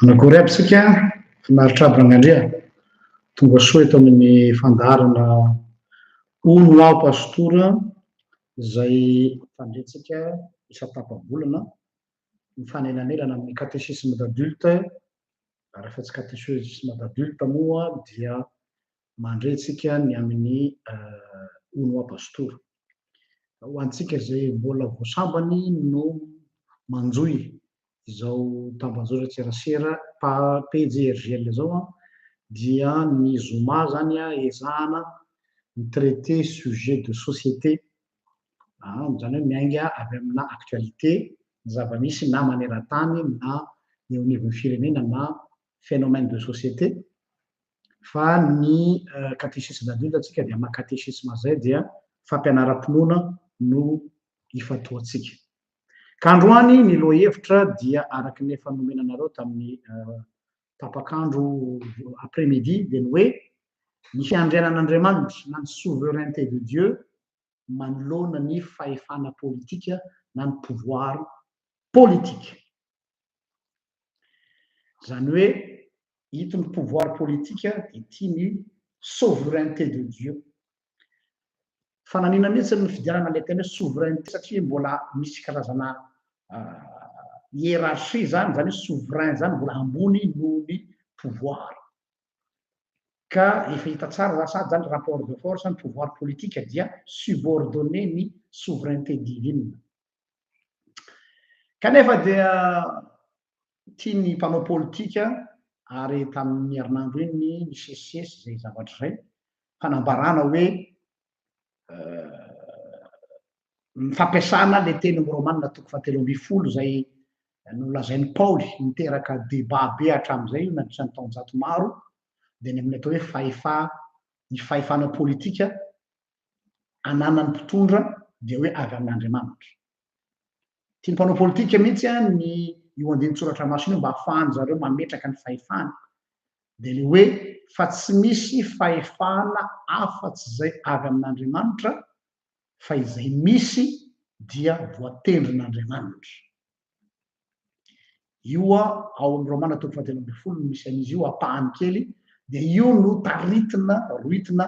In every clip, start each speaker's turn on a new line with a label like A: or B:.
A: Nakory aby sika finaritra aby ragnandria tonga soa eto amin'ny fandaharana ono ao pastora izay fandretsika isa-tapa-bolana mifanelanelan amin'ny catéchisme d'adulte raha fa tsy catéchisme d'adulte moa dia mandretsika ny amin'ny ono ao pastora ho antsika zay mbola voasambany no manjoy izao tambazora tserasera PJRGL zao dia ny zoma zany ezahana ny traité sujet de société zany hoe miainga avy amina actualité ny zava-misy na maneran-tany na eo anivon'ny firenena na phénomène de société fa ny catéchisme d'adulte atsika dia maha catéchisme zay dia fampianaram-pinoana no ifatoatsika. Ka androany ny lohahevitra dia araky ny efa nomenanareo tamin'ny tapakandro après-midi dia ny hoe ny fiandrianan'Andriamanitra na ny souveraineté de Dieu manoloana ny fahefana politika na ny pouvoir politique. Zany hoe ito ny pouvoir politika ity ny souveraineté de Dieu. Fananina mihitsy ny fidianana le tena souveraineté satria mbola misy karazana hiérarchie zany hoe souverain zany mbola ambony noho ny pouvoir. Ka efa hita tsara raha sady zany rapport de force ny pouvoir politique dia subordonné ny souveraineté divine. Kanefa dia tiany mpanao politika ary tamin'ny herinandro iny ny sesisesy zay zavatra zay fanambarana hoe fampiasana le teny romanina toko 7:10 zay nolazain'ny Paoly niteraka débat be hatramin'izay nandritran'ny taonjato maro dia ny amin'ny atao hoe ny fahefana politika ananan'ny mpitondra dia hoe avy amin'Andriamanitra. Tiany mpanao politika mihitsy ny io andiny tsoratra masina mba ahafahany zareo mametraka ny fahefana dia le hoe fa tsy misy fahefana afa-tsy zay avy amin'Andriamanitra fa izay misy dia voatendrin'Andriamanitra. Io ao amin'ny Romana toko 7:10 misy an'izy io apahany kely dia io no roitina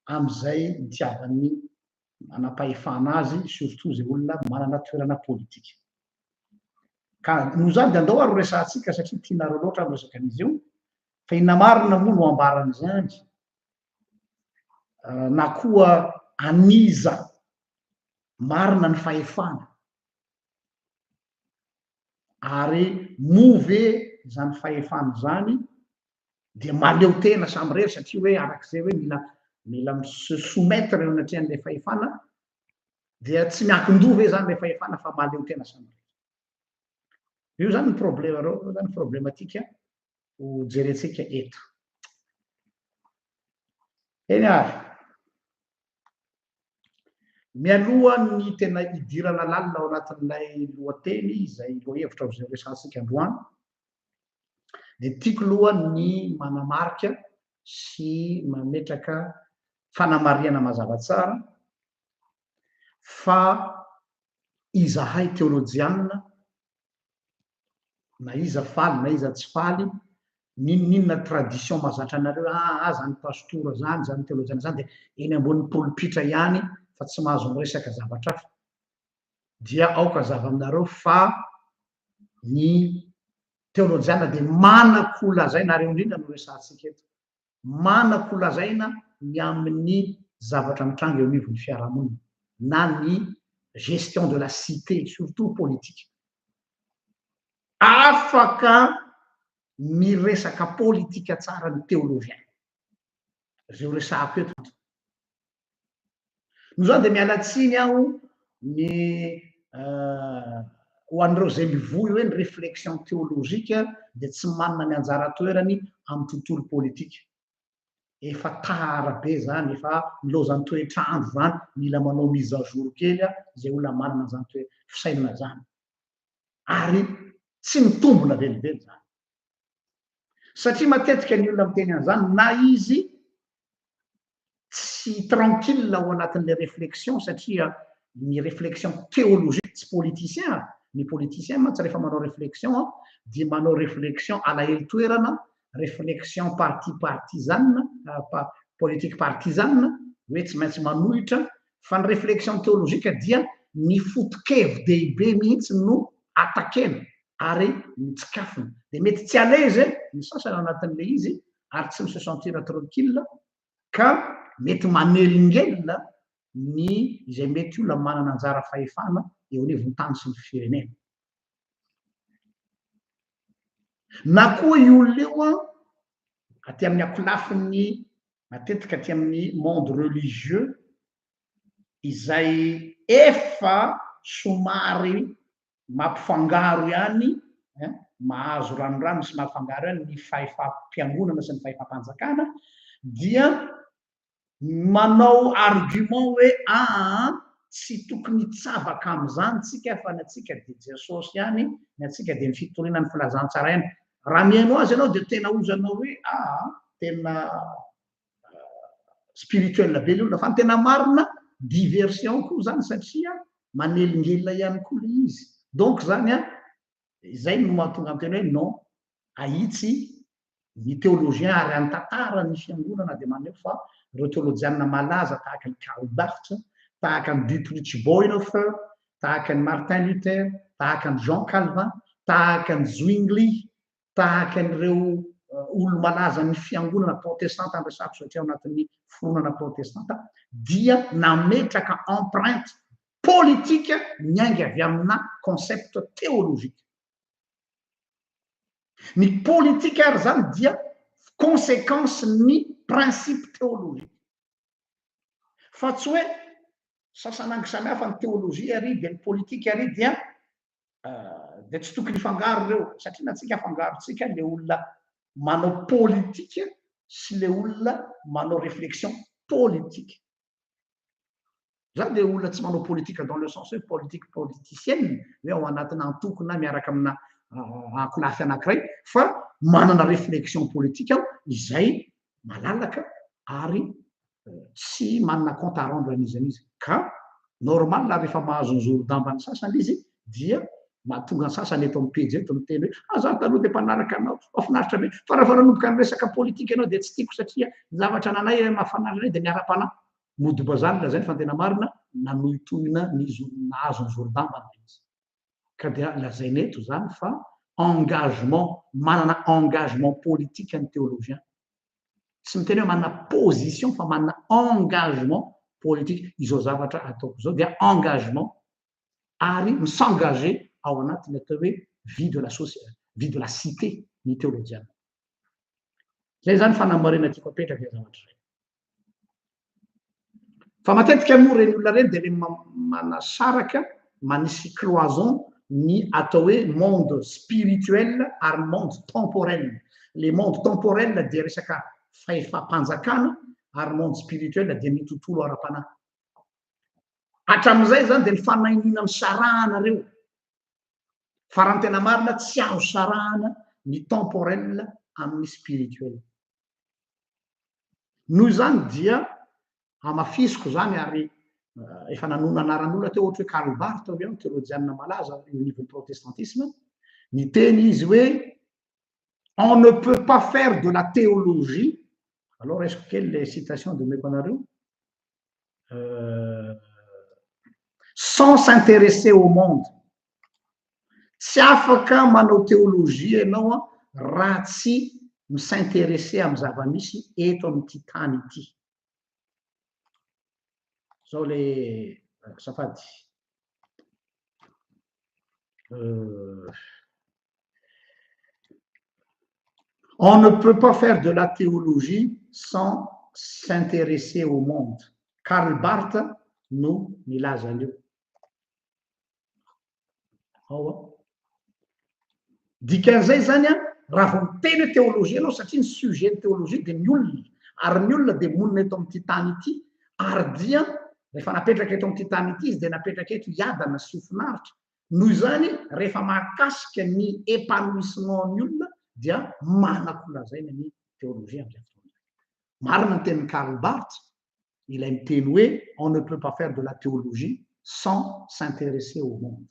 A: amin'izay nitiavany anapahefana azy surtout zay olona manana toerana politika. Ka noho zany dia andao ary resantsika satria tianareo loatra amin'ny resaka an'izy io fa inona marina moa no ambaran'izany na koa aniza marina ny fahefana ary move zany fahefana zany dia maleo tena samy rery satria hoe arak'izay hoe mila soumettre eo anatrehan'ilay fahefana dia tsy miankin-dova zany ilay fahefana fa maleo tena samy rery. Io zany ny problema reo zany problématika ho jerentsika eto. Eny ary mialoha ny tena idirana lalina ao anatin'ilay lohateny izay lohahevitra ho zay resantsika androany dia tiako loha ny manamarika sy mametraka fanamariana mazava tsara fa izahay teolojianina na iza faly na iza tsy faly ninona tradition mahazatra anareo zany pastora zany teolojiana zany dia eny ambonin'ny polipitra ihany fa tsy mahazo miresaka zavatra hafa dia aoka zava aminareo fa ny teolojiana dia manako lazaina ary indrindra no resantsika eto manako lazaina ny amin'ny zavatra mitranga eo anivon'ny fiarahamonina na ny gestion de la cité surtout politique. Afaka miresaka politika tsara ny teolojien zay resahako eto. No zany dia miala tsiny aho ny ho an'ireo zay mivoy hoe ny réflexion théologika dia tsy manana ny anjara toerany amin'ny tontolo politika. Efa tara be zany, efa nilozan'ny toetr'andro zany, mila manao mise à jour kely zay olona manana zany fisainana zany. Ary tsy mitombona velively zany. Satria matetika ny olona miteny an'izany na izy tsy tranquille ao anatin'le réflexion satria ny réflexion théologique tsy politicien, ny politicien mantsy rehefa manao réflexion dia manao réflexion alahelo toerana, réflexion partisane, politique partisane, hoe tsy maintsy manohitra, fa ny réflexion théologique dia ny foto-kevin-dehibe mihitsy no atakena ary mitsikafona. Dia mety tsy à l'aise ny sasany ao anatin'le izy ary tsy se sentir tranquille ka mety manelingelina ny izay mety olona manana anjara fahefana eo anivon-tany sy ny firenena. Na koa io olona io aty amin'ny akolafiny matetika aty amin'ny monde religieux izay efa somary mampifangaro ihany, mahazo ranorano sy mampifangaro ihany ny fahefam-piangonana sy ny fahefam-panjakana, dia manao argument hoe tsy tokony hitsavaka amin'izany tsika fa ny atsika dia Jesosy ihany, ny atsika dia ny fitoriana ny filazantsara ihany. Raha mihaino azy ianao dia tena ozanao hoe tena spirituel be le olona, fa ny tena marina diversion koa zany satria manelingelina ihany koa le izy. Donc zany izay no mahatonga amin'ny tena hoe non, ahitsy ny théologien ary any tantara ny fiangonana dia maneho fa ireo théologiana malaza tahaka ny Karl Barth, tahaka ny Dietrich Bonhoeffer, tahaka ny Martin Luther, tahaka ny Jean Calvin, tahaka ny Zwingli, tahaka an'ireo olo malaza ny fiangonana protestanta andresako satria ao anatin'ny fonana protestanta dia nametraka empreinte politique miainga avy amina concept théologique. Ny politika ary zany dia conséquence ny principe théologique. Fa tsy hoe sasan'angy samihafa ny théologie ary dia ny politika ary dia tsy tokony fangaro ireo satria na tsika fangarontsika le olona manao politika sy le olona manao réflexion politique. Zany le olona tsy manao politika dans le sens hoe politique politicienne hoe ao anatina antoko na miaraka amina ankolafy anankiray, fa manana réflexion politique izay malalaka ary tsy manana compte à rendre an'izy. Ka normal rehefa mahazo ny zorodamba ny sasany izy dia mahatonga ny sasany eto amin'ny pejy eto miteny hoe zany taloha dia mpanaraka anao, mahafinaritra be, fa rehefa nanomboka ny resaka politika ianao dia tsy tiako satria zavatra nanay mahafanaritra anay dia miara-panahy. Mody bazany lazainy fa tena marina nanohitohina nahazo ny zorodamba izy. Ka dia lazainy eto zany fa engagement, manana engagement politique ny théologien. Tsy miteny hoe manana position fa manana engagement politique. Izao zavatra ataoko izao dia engagement ary s'engager ao anatiny atao hoe vie de la société, vie de la cité ny théologien. Zay zany fanamarena tiako apetraka ny zavatra izay. Fa matetika moa reny olona reny dia le manasaraka manisy cloison ny atao hoe monde spirituel ary monde temporel. Le monde temporel dia resaka fahefam-panjakana ary monde spirituel dia ny tontolo ara-panahy. Hatramin'izay zany dia ny fanainina ny sarahanareo. Fa raha ny tena marina tsy azo sarahana ny temporel amin'ny spirituel. Noho izany dia amafisiko zany ary efa nanona anaran'olona teo ohatra hoe Karl Barth hoe théologiana malaza au niveau protestantisme, miteny izy hoe on ne peut pas faire de la théologie. Alors est-ce que les citations de Mekonarou sans s'intéresser au monde. Tsy afaka manao théologie ianao raha tsy s'intéresser amin'ny zava-misy eto amin'ity tany ity. Zao le safady. On ne peut pas faire de la théologie sans s'intéresser au monde. Karl Barth no milaza an'io. ao dikan'izay zany a raha vao miteny hoe teolojia anao satria ny sujet ny teolojia de ny olona ary ny olona de monina eto amin'ity tany ity ary dia rehefa napetraka eto amin'ity tany ity izy de napetraka eto hiadana sy hofinaritra noho izany rehefa mahakasika ny épanouissement-ny olona dia manakolazay ny teolojia am'izay fotoana marina ny tenin'ny Karl Barth ilay miteny hoe on ne peut pas faire de la théologie sans s'intéresser au monde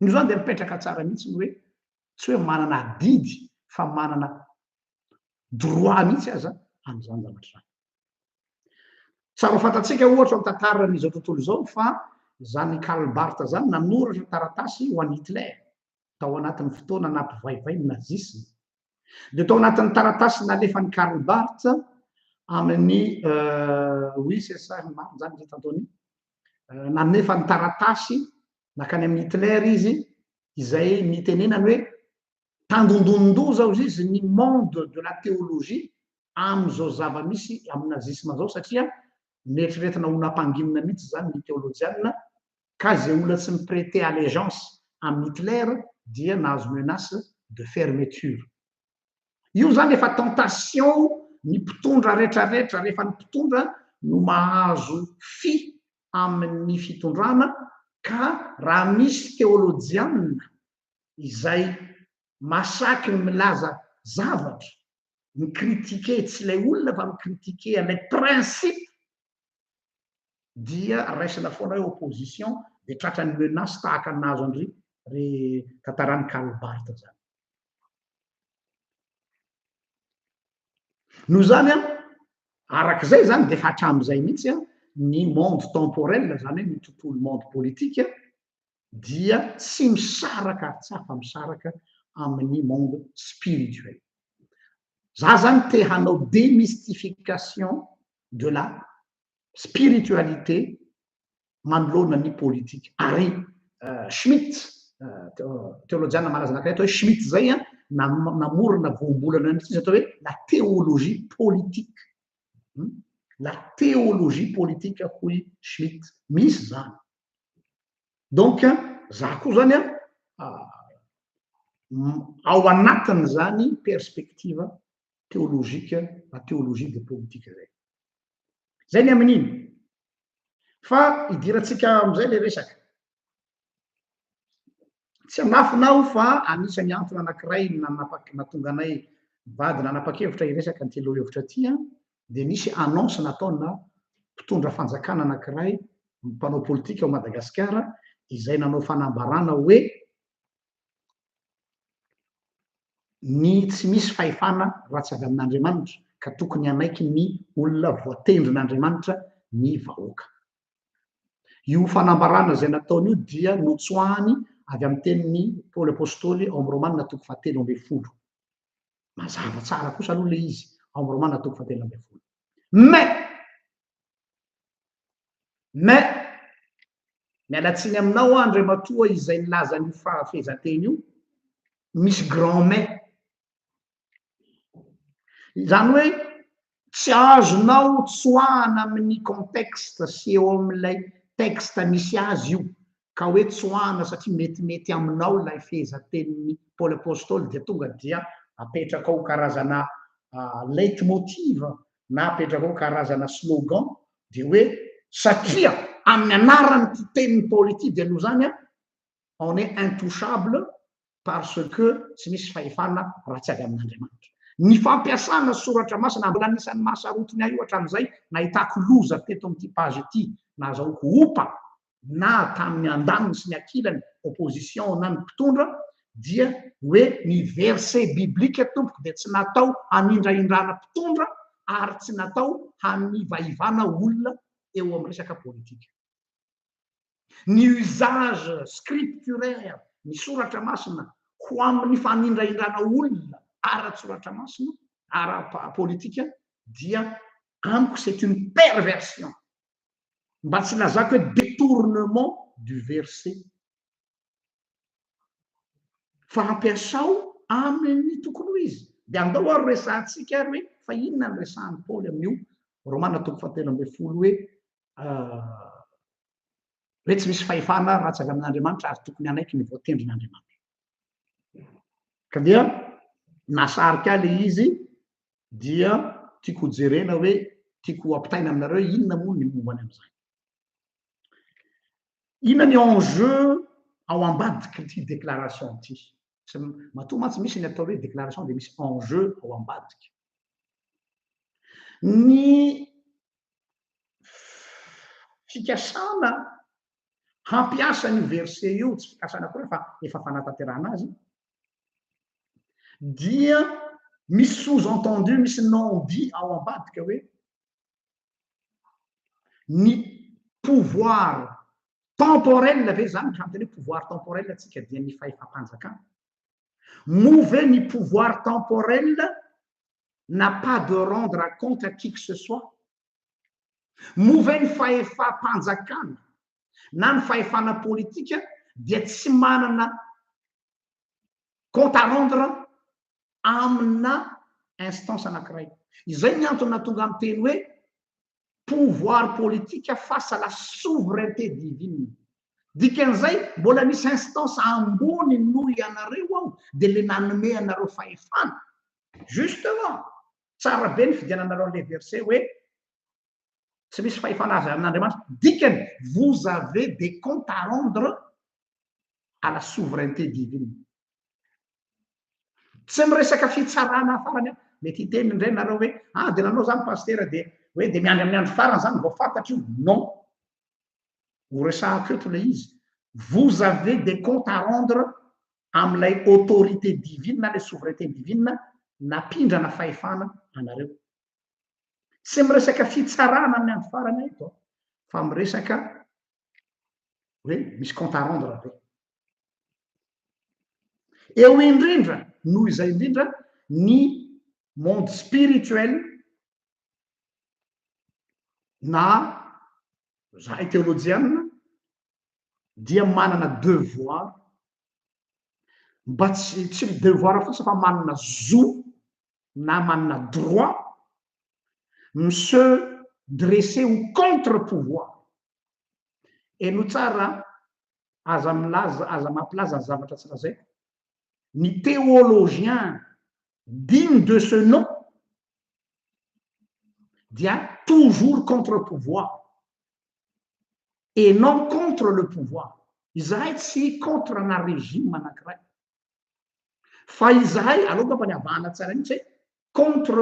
A: ny zany de mipetraka tsara mihitsy hoe tsy hoe manana didy fa manana droit mihitsy aza am'izany zavatra zany tsara fantatsika ohatra amin'ny tantaran'izao tontolo izao fa zany Karl Barth zany nanoratra taratasy ho an'ny Hitler tao anatin'ny fotoana nampivaivay ny nazisme de tao anatin'ny taratasy nalefany Karl Barth amin'ny oui c'est ça marina zany zay tantony nanefa ny taratasy nakany amin'ny Hitler izy izay mitenenany hoe tandondondò zao izy ny monde de la théologie am'izao zava-misy amin'ny nazisme zao satria mieritriretina onam-panginana mihitsy zany ny théologiana ka zay olona tsy miprêter allégeance amin'ny Hitler dia nahazo menace de fermeture io zany efa tentation ny mpitondra rehetrarehetra rehefa ny mpitondra no mahazo fi amin'ny fitondrana ka raha misy théologiana izay masaky ny milaza zavatra mikritike tsy ilay olona fa mikritike ilay principe dia raisina foana hoe opposition de tratrany menace tahaka nazo andry ry tantarany Karl Barth zany noho zany a arak'izay zany de efa hatram'izay mihitsy a ny monde temporel zany hoe ny tontolo monde politique dia tsy misaraka ary tsy afa misaraka amin'ny monde spirituel za zany te hanao démystification de la spiritualité manoloana ny politique ary Schmitt théologiana malaza anankiray atao hoe Schmitt zay a namorona voambolana n'izy atao hoe la théologie politique la théologie politique hoy Schmitt misy zany donc za koa zany a ao anatiny zany perspective théologique la théologie de politique zay ny amin'iny fa idiratsika am'izay le resaka tsy amafinao fa anisany antony anankiray natonga anay vady nanapa-kevitra iresaka ny telo hevitra ty a de nisy annonce nataona mpitondra fanjakana anankiray mpanao politika ao Madagasikara izay nanao fanambarana hoe ny tsy misy fahefana ratsy avy amin'Andriamanitra ka tokony anaiky ny olona voatendrin'Andriamanitra ny vahoaka io fanambarana zay nataony io dia notsoahany avy amin'ny tenin'ny Paoly apôstôly ao amin'ny Romanina toko fahatelo amby folo mazava tsara kosa aloha le izy ao amin'ny Romanina toko fahatelo amby folo mais mialatsiny aminao Andriamatoa izay nilaza ny fahafezanteny io misy grand mais zany hoe tsy azonao tsoahana amin'ny contexte sy eo amin'ilay texte misy azy io ka hoe tsoahana satria metimety aminao ilay fehezantenin'ny Paoly apôstôly de tonga dia apetraka ao karazana leitmotiv na apetraka ao karazana slogan de hoe satria amin'ny anarany ty tenin'ny Paoly ity de noho zany a on est intouchable parce que tsy misy fahefana ratsy avy amin'Andriamanitra ny fampiasana soratra masina mbola anisan'ny mahasarotiny ahy io hatram'izay nahitako loza teto amin'ity page ity nahazahoako opa na tamin'ny andaniny sy ny ankilany opposition na ny mpitondra dia hoe ny verset biblique tompoko de tsy natao hanindraindrana mpitondra ary tsy natao hanivaivana olona eo amin'ny resaka politika ny usage scripturaire ny soratra masina ho amin'ny fanindraindrana olona ara-tsoratra masina ara-politika dia amiko c'est une perversion mba tsy lazako hoe détournement du verset fampiasao amin'ny tokony ho izy de andao ary resantsika ary hoe fa inona ny resahan'ny Paoly amin'io Romanina toko fahatelo amby folo hoe hoe tsy misy fahefana ratsy avy amin'Andriamanitra ary tokony anaiky ny voatendrin'Andriamanitra ka dia nasarika le izy dia tiako jerena hoe tiako ampitaina aminareo inona moa ny mombany am'izay inona ny enjeu ao ambadiky ty déclaration ty matoa mantsy misy ny atao hoe déclaration de misy enjeu ao ambadiky ny fikasana hampiasa ny verset io tsy fikasana koa fa efa fanatanterahana azy dia misy sous-entendu misy non-dit ao ambadika hoe ny pouvoir temporel ve zany hamteny hoe pouvoir temporel atsika dia ny fahefam-panjakana move ny pouvoir temporel n'a pas de rendre compte à qui que ce soit move ny fahefam-panjakana na ny fahefana politika dia tsy manana compte à rendre amina instance anankiray izay ny antony natonga amin'ny teny hoe pouvoir politique face à la souveraineté divine dikan'izay mbola misy instance ambony noho ianareo ao de le nanome anareo fahefana justement tsara be ny fidiananareo an'le verset hoe tsy misy fahefana azy amin'Andriamanitra dikany vous avez des comptes à rendre à la souveraineté divine tsy miresaka fitsarana farany mety hiteny indray nareo hoe de nanao zany pasteur de hoe de miandry amin'ny andro farany zany vao fantatry io non ho resahako eto le izy vous avez des comptes à rendre am'ilay autorité divine na le souveraineté divine napindrana fahefana anareo tsy miresaka fitsarana amin'ny andro farany eto fa miresaka hoe misy compte à rendre be eo indrindra noho izay indrindra ny monde spirituel na zahay théologienne dia manana devoir mba tsy devoir fotsiny fa manana zo na manana droit se dresser au contre-pouvoir eno tsara aza mampilaza ny zavatra tsy lazaiko ny théologien digne de ce nom dia toujours contre-pouvoir et non contre le pouvoir izahay tsy contre na régime anankiray fa izahay aloha mba ny avahana tsara mihitsy hoe contre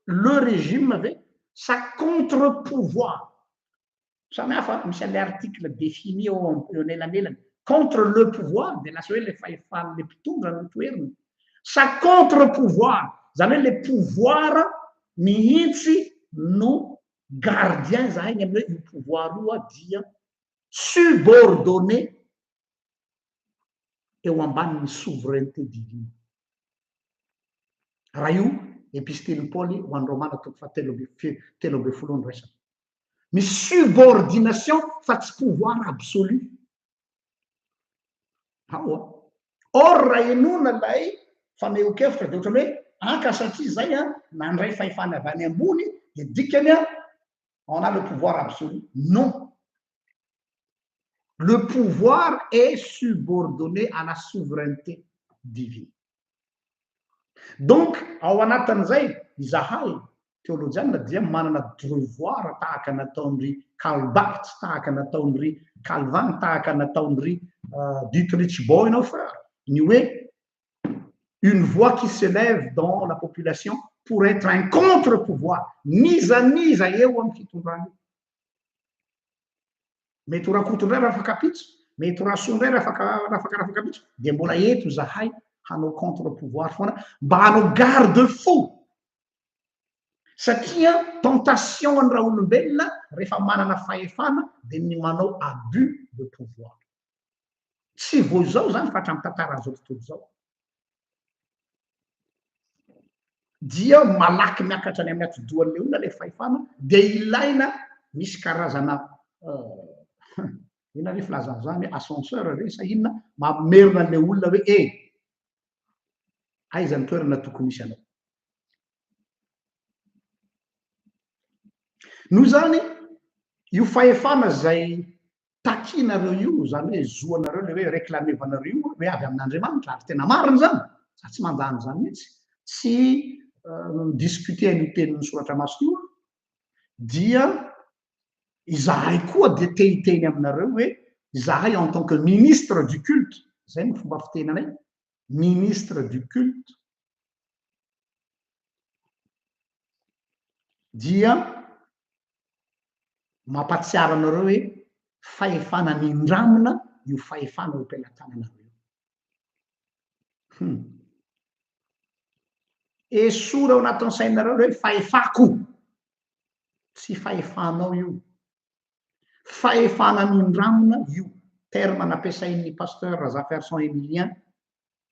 A: le régime ve sa contre-pouvoir samihafa misy an'le article défini eo anelanelany contre le pouvoir de lasa hoe le fahefan'le mpitondra no toeriny sa contre-pouvoir zany hoe le pouvoir mihitsy no gardien zahay ny amin'hoe io pouvoir io dia subordonné eo ambanin'ny souveraineté divine raha io epistely Paoly ho an'ny Romana toko fa telo amby folo ny resaka misy subordination fa tsy pouvoir absolu or raha enona lay fameho-kevitra de ohatrany hoe satria zay nandray fahefana avy any ambony de dikany on a le pouvoir absolu non le pouvoir est subordonné à la souveraineté divine donc ao anatin'izay izahay théologienne dia manana devoir tahaka nataon'ry Karl Barth tahaka nataon'ry Calvin tahaka nataon'ry Dietrich Bonhoeffer ny hoe une voix qui s'élève dans la population pour être un contre-pouvoir nizaniza eo amin'ny fitondrana mety ho rakotondray raha afakapitso mety ho rasondray raha afakapitso de mbola eto zahay hanao contre-pouvoir foana mba hanao garde fou satria tentation ny raha olombelona rehefa manana fahefana de ny manao abus de pouvoir tsy vo zao zany fa hatramy tantara zao tontolo zao dia malaky miakatra any amin'ny atodohan'le olona le fahefana de ilaina misy karazana inona re filazana zany ascenseur re sa inona mamerina an'le olona hoe aiza ny toerana tokony misy anao noho zany io fahefana zay takinareo io zany hoe zoanareo le hoe réclamevanareo io hoe avy amin'Andriamanitra ary tena marina zany za tsy mandany zany mihitsy tsy discuter ny tenin'ny soratra masina io dia izahay koa dia tehiteny aminareo hoe izahay en tant que ministre du culte zay ny fomba fitenanay ministre du culte dia mampatsiaro anareo hoe fahefana nindramina io fahefana ho am-pelatananareo esora ao anatin'ny sainareo hoe fahefako tsy fahefanao io fahefana nindramina io terme nampiasain'ny pasteur Jefferson Emilien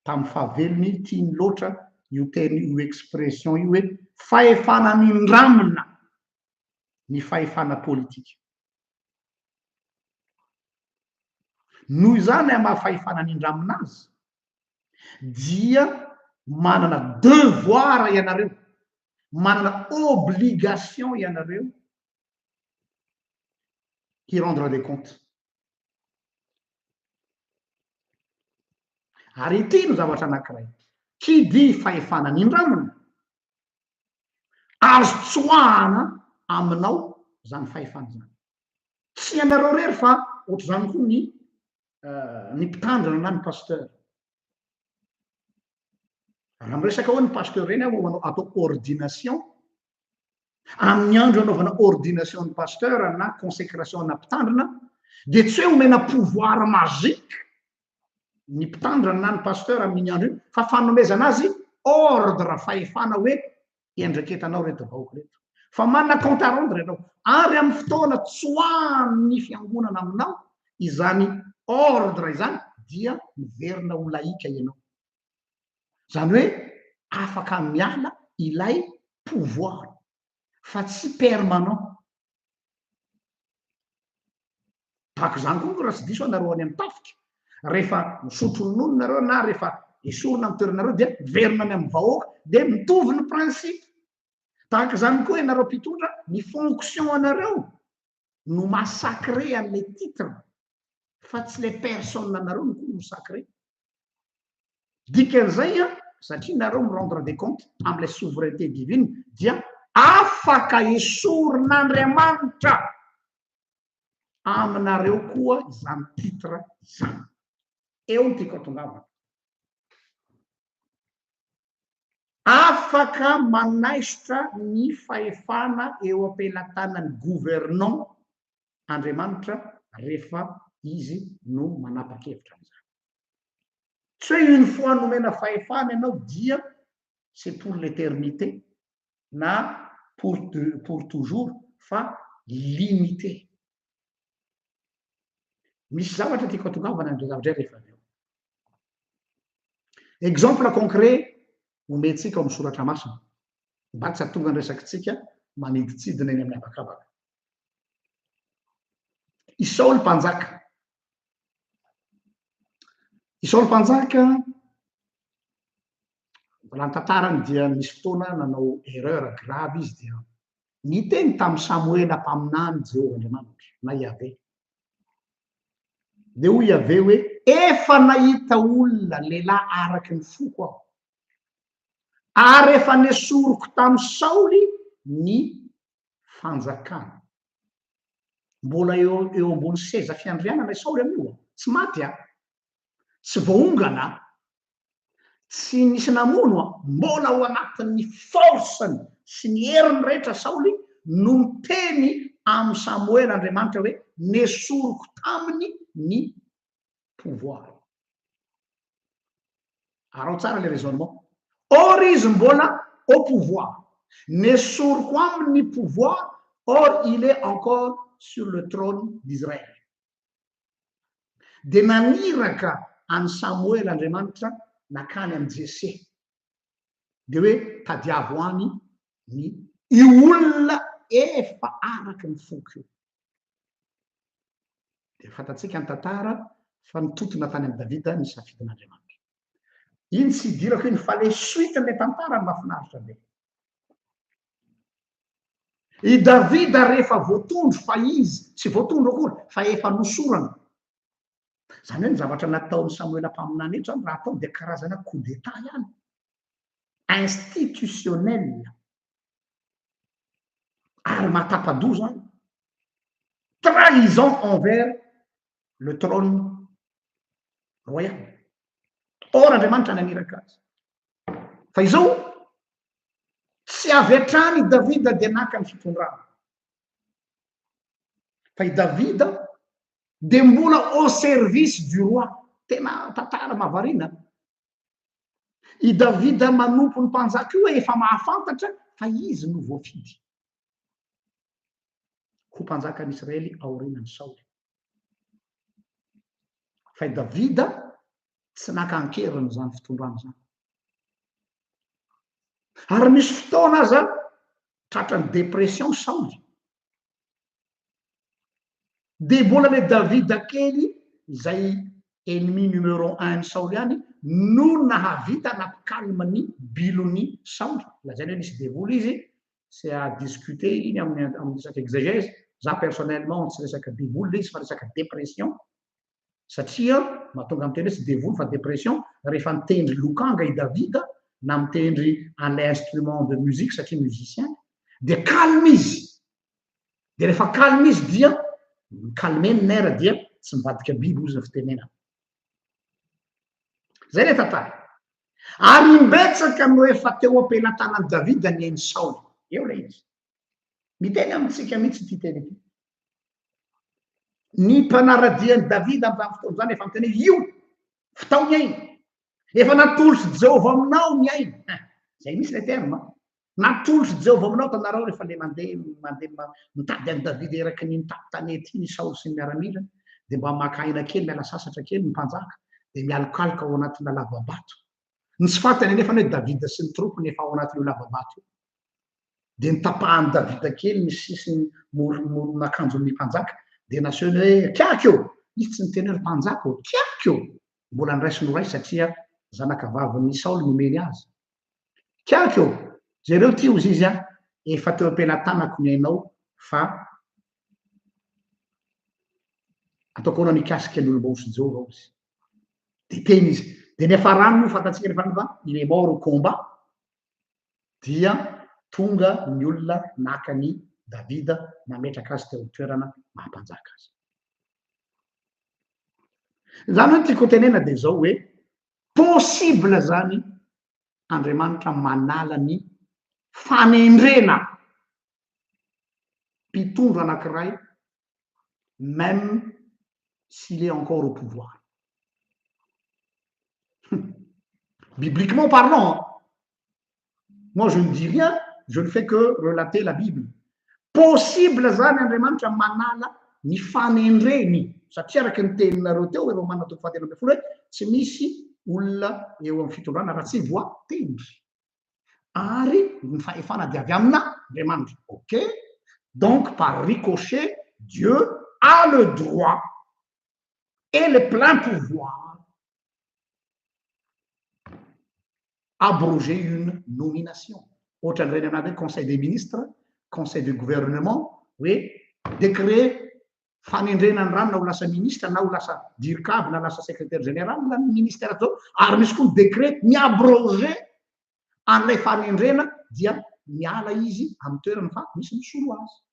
A: tamin'ny fahavelony tiany loatra io teny io expression io hoe fahefana nindramina ny fahefana politika noho izany amaha fahefana nindramina azy dia manana devoir ianareo manana obligation ianareo qui rendre des comptes ary ity no zavatra anankiray qui dit fahefana nindramina azo tsoahana aminao zany fahefana zany tsy ianareo rery fa ohatra zany koa ny mpitandrina na ny pasteur raha miresaka hoe ny pasteur reny aho atao ordination amin'ny andro anaovana ordination ny pasteur na consécration na mpitandrina dia tsy hoe omena pouvoir magique ny mpitandrina na ny pasteur amin'ny andro io fa fanomezana azy ordre fahefana hoe endreketanao reto vahoaka reto fa manana compte à rendre ianao ary amin'ny fotoana tsoahany fiangonana aminao izany ordre izany dia miverina ho laika ianao zany hoe afaka miala ilay pouvoir fa tsy permanent tahaka zany koa raha tsy diso anareo any amin'ny tafika rehefa misotro ronono nareo na rehefa esorina amin'ny toeranareo dia miverina any amin'ny vahoaka dia mitovy ny principe tahaka zany koa ianareo mpitondra ny fonction anareo no masacré an'le titre fa tsy le personne anareo no koa no sacré dikan'izay a satria nareo mirendre des comptes am'le souveraineté divine dia afaka esorin'Andriamanitra aminareo koa izany titre izany eo ny tiako atongavana afaka manaisitra ny fahefana eo am-pelatanan'ny gouvernant Andriamanitra rehefa izy no manapa-kevitra an'izany tsy hoe une fois nomena fahefana ianao dia c'est pour l'éternité na pour toujours fa limité misy zavatra tiako atongavana andreo zavatra rehefa avy eo exemple concret omentsika ao amin'ny soratra masina mba tsy hatonga ny resakitsika maniditsidina eny amin'ny habakabaka i Saoly mpanjaka mbola ny tantarany dia misy fotoana nanao erreur grave izy dia niteny tamin'ny Samuela mpaminany Jehovah Andriamanitra na Yahvé dia hoy Yahvé hoe efa nahita olona lehilahy araky ny foko aho ary efa nesoroko tamin'ny Saoly ny fanjakana mbola eo ambony seza fiandrianana i Saoly amin'io tsy maty tsy voaongana tsy nisy namono mbola ao anatin'ny forceny sy ny heriny rehetra Saoly no miteny amin'ny Samuel Andriamanitra hoe nesoroko taminy ny pouvoir arao tsara le raisonnement or izy mbola au pouvoir nesoroko aminy ny pouvoir or il est encore sur le trône d'Israël dia naniraka any Samuel Andriamanitra nakany amin'ny Jesse dia hoe tadiavo any ny io olona efa araky ny foko io dia fantatsika ny tantara fa nitotona tany amin'ny Davida ny safidin'Andriamanitra iny tsy hidirako hoe ny fale suite le tantara ny mahafinaritra be I Davida rehefa voatondro fa izy tsy voatondro akory fa efa nosorana. Zany hoe ny zavatra nataon'ny Samuela mpaminany eto zany raha ataony dia karazana coup d'état ihany institutionnel ary matapa-doza zany trahison envers le trône royal. Or Andriamanitra naniraka azy fa izao tsy avy hatrany i Davida dia naka ny fitondrana fa i Davida dia mbola au service du roi. Tena tantara mahavariana. I Davida manompo ny mpanjaka io efa mahafantatra fa izy no voafidy ho mpanjakan'Israely aorianan'ny Saoly. Fa i Davida tsy nakan-keriny zany fitondrana zany. Ary misy fotoana aza tratrany dépression Saoly. Dia mbola le Davida kely izay ennemi numéro 1 ny Saoly any no nahavita nampicalme ny bilony Saoly. Lazainy hoe nisy devoly izy, c'est à discuter iny amin'ny resaka exégèse. Za personnellement tsy resaka devoly izy fa resaka dépression satria mahatonga miteny hoe tsy devoly fa dépression rehefa mitendry lokanga i Davida na mitendry à l'instrument de musique satria musicien dia calme izy. Dia rehefa calme izy dia calmeny nera dia tsy mivadika biby ozy ny fitenenana. Zay le tantara. Ary imbetsaka no efa teo am-pelantanan'i Davida ny hainy Saoly. Eo le izy. Miteny amintsika mihitsy ity teny ity. Ny mpanaradian'i Davida amin'ny fotoana zany efa miteny io fitao ny ainy. Efa natolotsy Jehovah aminao ny ainy. Zay misy le terme. Natolotsy Jehovah aminao tanarao rehefa le mandeha mitady an'i Davida eraky ny mitady tanety iny Saoly sy ny miaramila dia mba maka aina kely miala sasatra kely ny mpanjaka dia mialokaloka ao anatina lavabato. Ny tsy fantany anefa hoe Davida sy ny tropony efa ao anatin'io lavabato io. Dia nitapahan'i Davida kely ny sisiny moron'akanjon'ny mpanjaka dia nasehoany hoe kiaka eo. Izy tsy niteny hoe mpanjaka eo, kiaka eo. Mbola niraisy noray satria zanakavavin'ny Saoly nomeny azy. Kiaka eo. Jereo ty ozy izy efa teo am-pelantanako ny ainao fa ataoko ahoana nikasika ny olombosy Jehovah ozy. Dia teny izy. Dia nefa rano fantatsika rehefa fa il est mort au combat dia tonga ny olona naka ny Davida nametraka azy teo toerana mahampanjaka azy. Zany hoe tiako tenena dia zao hoe possible zany Andriamanitra manala ny fanendrena mpitondro anankiray même s'il est encore au pouvoir. Bibliquement parlant, moi je ne dis rien, je ne fais que relater la Bible. Possible zany Andriamanitra manala ny fanendreny satria araky ny teninareo teo ero Romana 4:11 hoe tsy misy olona eo amin'ny fitondrana raha tsy voatendry. Ary ny fahefana dia avy amina Andriamanitra. OK? Donc par ricochet, Dieu a le droit et le plein pouvoir abroger une nomination. Ohatra n'ireny anazy conseil des ministres, conseil du gouvernement, hoe décret fanendrena ny rano na ho lasa ministre na ho lasa dirikavy na lasa secrétaire général na ministère zao ary misy koa décret miabroger an'ilay fanendrena dia miala izy amin'ny toerana fa misy misolo azy.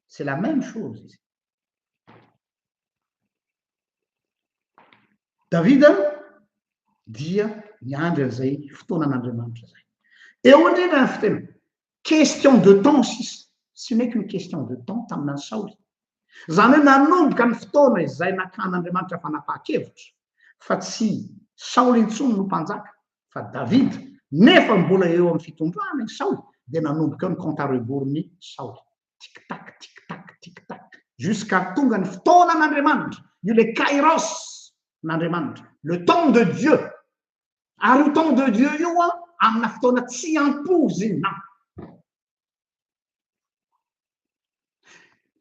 A: C'est la même chose izy. Davida dia niandry an'izay fotoanan'Andriamanitra zay. Eo indrindra ny fitena question de temps ce n'est qu'une question de temps tamin'ny Saoly. Zany hoe nanomboka ny fotoana izay nakan'Andriamanitra fanapahan-kevitra fa tsy Saoly intsony no mpanjaka fa Davida nefa mbola eo amin'ny fitondrana ny Saoly dia nanomboka eo ny compte à rebours ny Saoly. Tic-tac, tic-tac, tic-tac jusqu'à tonga ny fotoanan'Andriamanitra, io le kairos n'Andriamanitra, le temps de Dieu. Ary io temps de Dieu io amina fotoana tsy ampozina.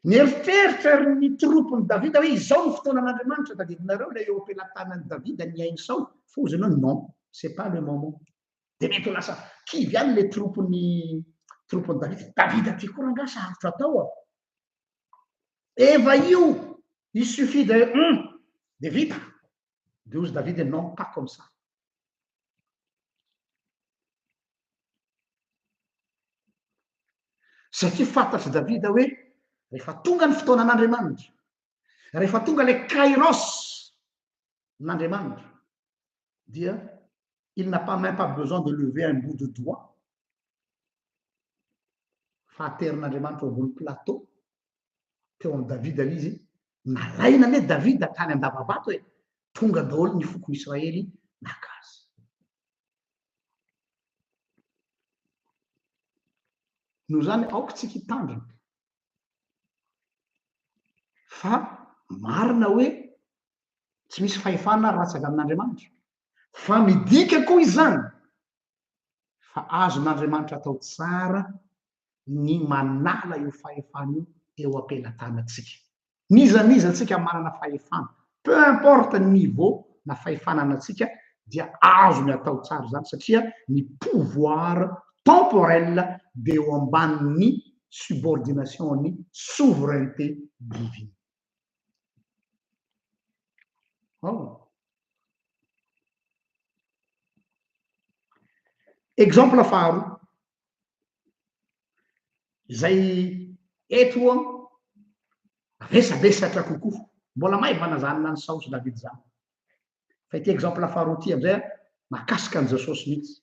A: Nieritreritry ny tropony Davida hoe izao ny fotoanan'Andriamanitra tadidinareo le eo am-pelantanan'i Davida ny ainy Saoly. Foziny hoe non, c'est pas le moment. Dia mety ho lasa kivy ihany le tropony trompony David aty koa ranga sarotra atao eva io il suffit de vita de ozy David non pas comme ça satria fantatry Davida hoe rehefa tonga ny fotoanan'Andriamanitra rehefa tonga le kairos n'Andriamanitra dia il n'a pas même pas besoin de lever un bout de doigt fa aterin'Andriamanitra ambony plateau teo amin'ny Davida izy nalaina ane Davida tany an-davabato hoe tonga daholo ny foko Israely nakazy no zany aoko tsika hitandrina fa marina hoe tsy misy fahefana ratsaga amin'Andriamanitra fa midika koa izany fa azon'Andriamanitra atao tsara ny manala io fahefana io eo ampelatanantsika niza tsika manana fahefana peu importe niveau na fahefananatsika dia azony atao tsara zany satria ny pouvoir temporel de eo ambanin'ny subordination ny souveraineté divine exemple faharoa izay eto resabesatra kokoa mbola maivana zany na ny saosy David zany fa ity exemple faharoa ty amizay mahakasika an Jesosy mihitsy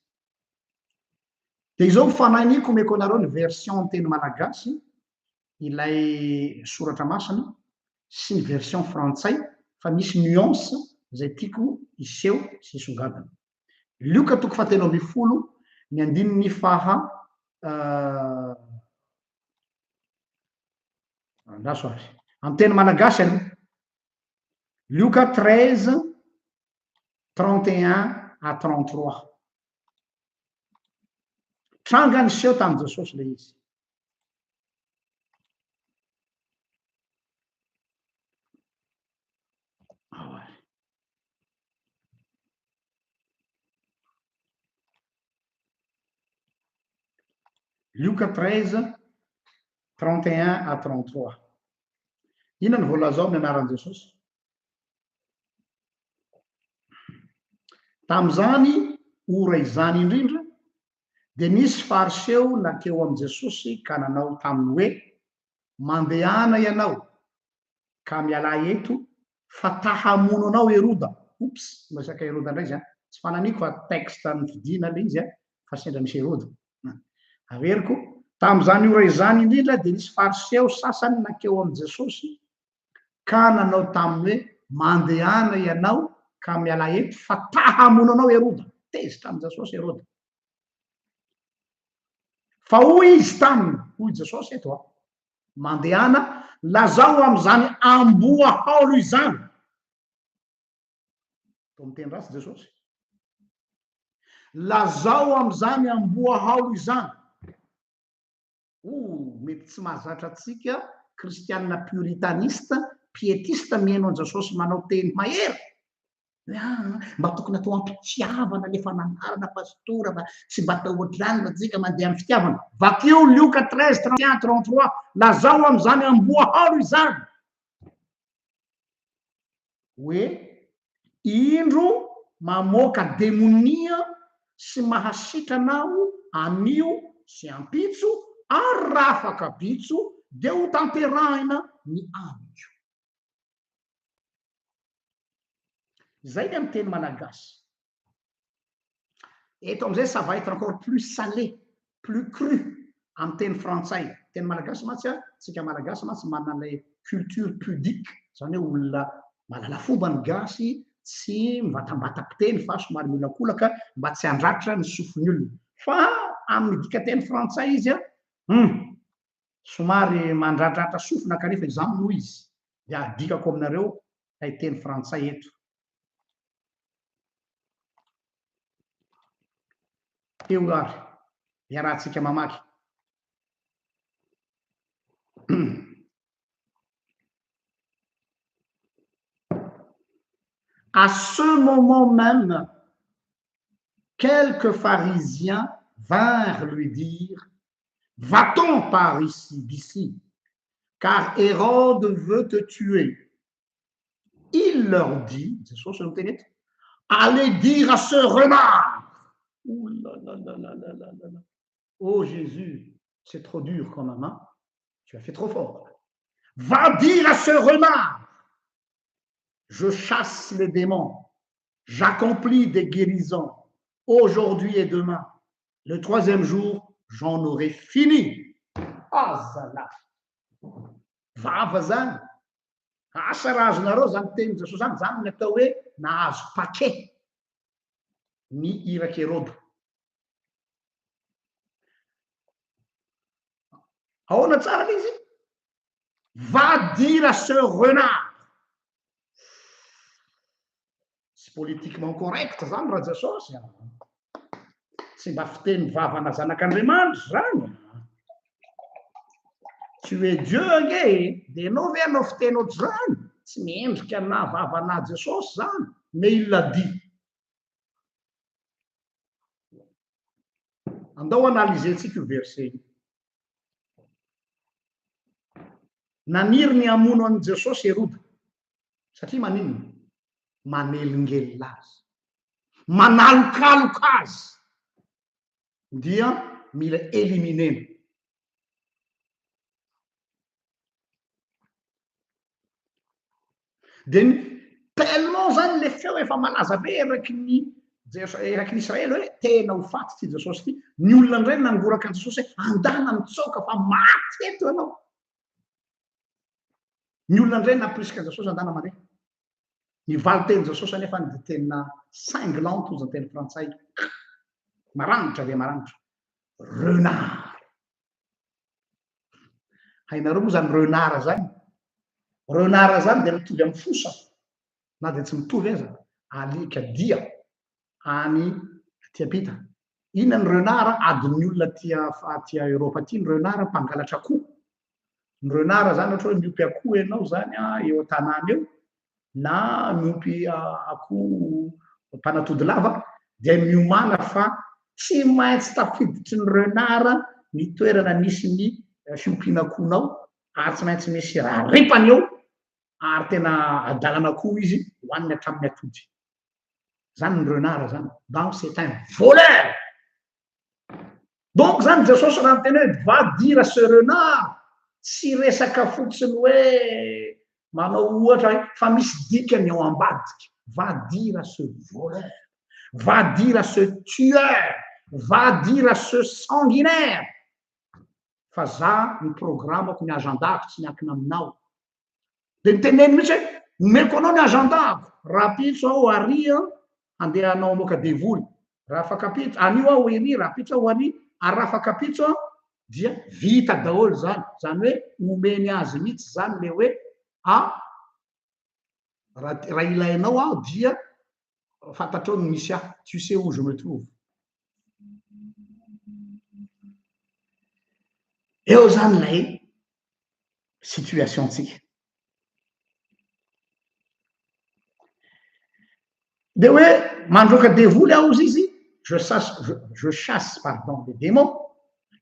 A: de izao mifanahiniako meko anareo ny version teny malagasy ilay soratra masina sy ny version frantsay fa misy nuance zay tiako iseho sy isongadina Luka toko fahatelo amby folo ny andininy faha andaso avy amin'ny teny malagasy Luka 13 31 à 33 tranga niseho tamin'i Jesosy le izy Luka 13 31 à 33 ina ny voalazao ny anaran'i Jesosy tam'izany ora izany indrindra de nisy fariseo nakeo am' Jesosy ka nanao taminy hoe mandehana ianao ka miala eto fa tahamono anao Heroda ops resaka Heroda indray izy tsy fananiko fa texte ny fidina le izy fa sendra misy Heroda averiko tam'izany ora izany indrindra de nisy fariseo sasany nakeo am' Jesosy ka nanao taminy hoe mandehana ianao ka miala eto fa tahamono anao Heroda tezitra am' Jesosy Heroda fa hoy izy taminy hoy Jesosy eto mandehana lazao am'izany amboa haolo izany to miteny rasy Jesosy lazao am'izany amboa haolo izany mety tsy mahazatra atsika kristianina puritaniste pietiste mihaino an Jesosy manao teny mahery mba tokony atao ampitiavana le fananarana pastora fa tsy mba atao ohatrany atsika mandeha amin'ny fitiavana vakio Luka 13 31 33 lazao am'izany amboa haolo izany hoe indro mamoaka demonia sy mahasitra anao anio sy ampitso ary raha afaka bitso de ho tanterahina ny amiko zay ny amy teny malagasy eto am'izay ça va être encore plus salé plus cru amy teny frantsay teny malagasy matsy tsika malagasy matsy manana le culture pudique zany hoe olona malala fomba ny gasy tsy mivatambatam-piteny fa somary miolakolaka mba tsy handratra ny sofiny olona fa amin'ny dika teny frantsay izy somary mandradratra sofina kanefa izany noho izy de adikako aminareo ay teny frantsay eto eo ary iarahantsika mamaky à ce moment même quelques pharisiens vinrent lui dire Va-t'en par ici, d'ici, car Hérode veut te tuer. Il leur dit, allez dire à ce renard. Ouh là là là là là là là. Oh Jésus, c'est trop dur quand même, hein? Tu as fait trop fort. Va dire à ce renard, je chasse les démons, j'accomplis des guérisons aujourd'hui et demain. Le troisième jour, j'en aurai fini. Ah, zala. Vava zany. Asa raha azonareo zany teny Jesosy zany ny atao hoe nahazo paquet ny iraky Hérode. Ahoana tsara izy? Va dire à ce renard. Tsy politiquement correct zany raha Jesosy. Tsy mba fiteny vavana zanak'Andriamanitra zany. Tu es Dieu ange, dia anao ve anao fiteny ohatr'izany? Tsy miendrika na vavana Jesosy zany, mais il l'a dit. Andao analysentsika io verset io. Naniry ny hamono an' Jesosy Hérode, satria manino? Manelingelina azy, manalokaloka azy, dia mila éliminena. Dia tellement zany le feo efa malaza be eraky ny Israely hoe tena ho faty ty Jesosy ty. Ny olona indray nangoraka an' Jesosy hoe andana mitsoka fa maty eto ianao. Ny olona indray naporisika an' Jesosy andana mandeha. Nivaly teny Jesosy anefa ny tena cinglant ozy ny teny frantsay. Maranitra dia maranitra. Renard. Hainareo moa zany renard zany. Renard zany dia mitovy amin'ny fosa. Na dia tsy mitovy aza. Alika dia any Etiopia. Inona ny renard? Adin'ny olona tia Eropa aty ny renard mpangalatra akoho. Ny renard zany ohatra hoe miompy akoho ianao zany eo an-tanàna eo, na miompy akoho mpanatody lava, dia miomana fa tsy maintsy tafiditry ny renard ny toerana misy ny fiompiana akohonao, ary tsy maintsy misy raha ripany eo, ary tena adalana akoho izy hoaniny hatramin'ny atody. Zany ny renard zany. Donc c'est un voleur. Donc zany Jesosy raha miteny hoe va dire à ce renard, tsy resaka fotsiny hoe manao ohatra fa misy dikany ao ambadika. Va dire à ce voleur, va dire à ce tueur, va dire à ce sanguinaire. Fa za ny programmako ny agenda-ko tsy miankina aminao. Dia niteneny mihitsy hoe omeko anao ny agenda-ko, rapitso aho aria andeha anao moka devoly, raha afakapitso anio aho ery, rapitso aho ary, ary raha afakapitso aho dia vita daholo zany. Zany hoe omeny azy mihitsy zany le hoe raha ilainao aho dia fantatrao ny misy aho, tu sais où je me trouve. Eo zany lay situation tsika. Dia hoe mandroaka devoly aho izy, je chasse pardon les démons,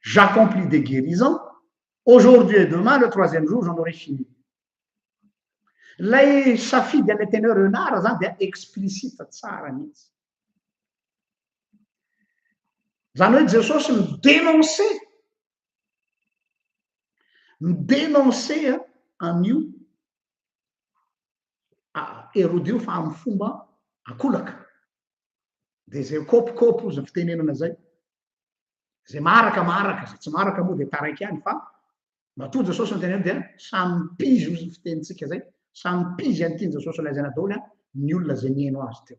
A: j'accomplis des guérisons, aujourd'hui et demain, le troisième jour, j'en aurai fini. Lay safidy an'ilay teny renard zany dia explicite tsara mihitsy. Zany hoe Jesosy midénoncer an'io Hérode io fa amin'ny fomba akolaka. Dia zay kopikopy ozy ny fitenenana zay. Zay maraka, zay tsy maraka moa dia taraiky ihany fa matoa Jesosy ny teneny dia samy mpizy ozy ny fitenitsika zay. Samy mpizy any tiany Jesosy lazaina daholo ny olona zay nihaino azy teo.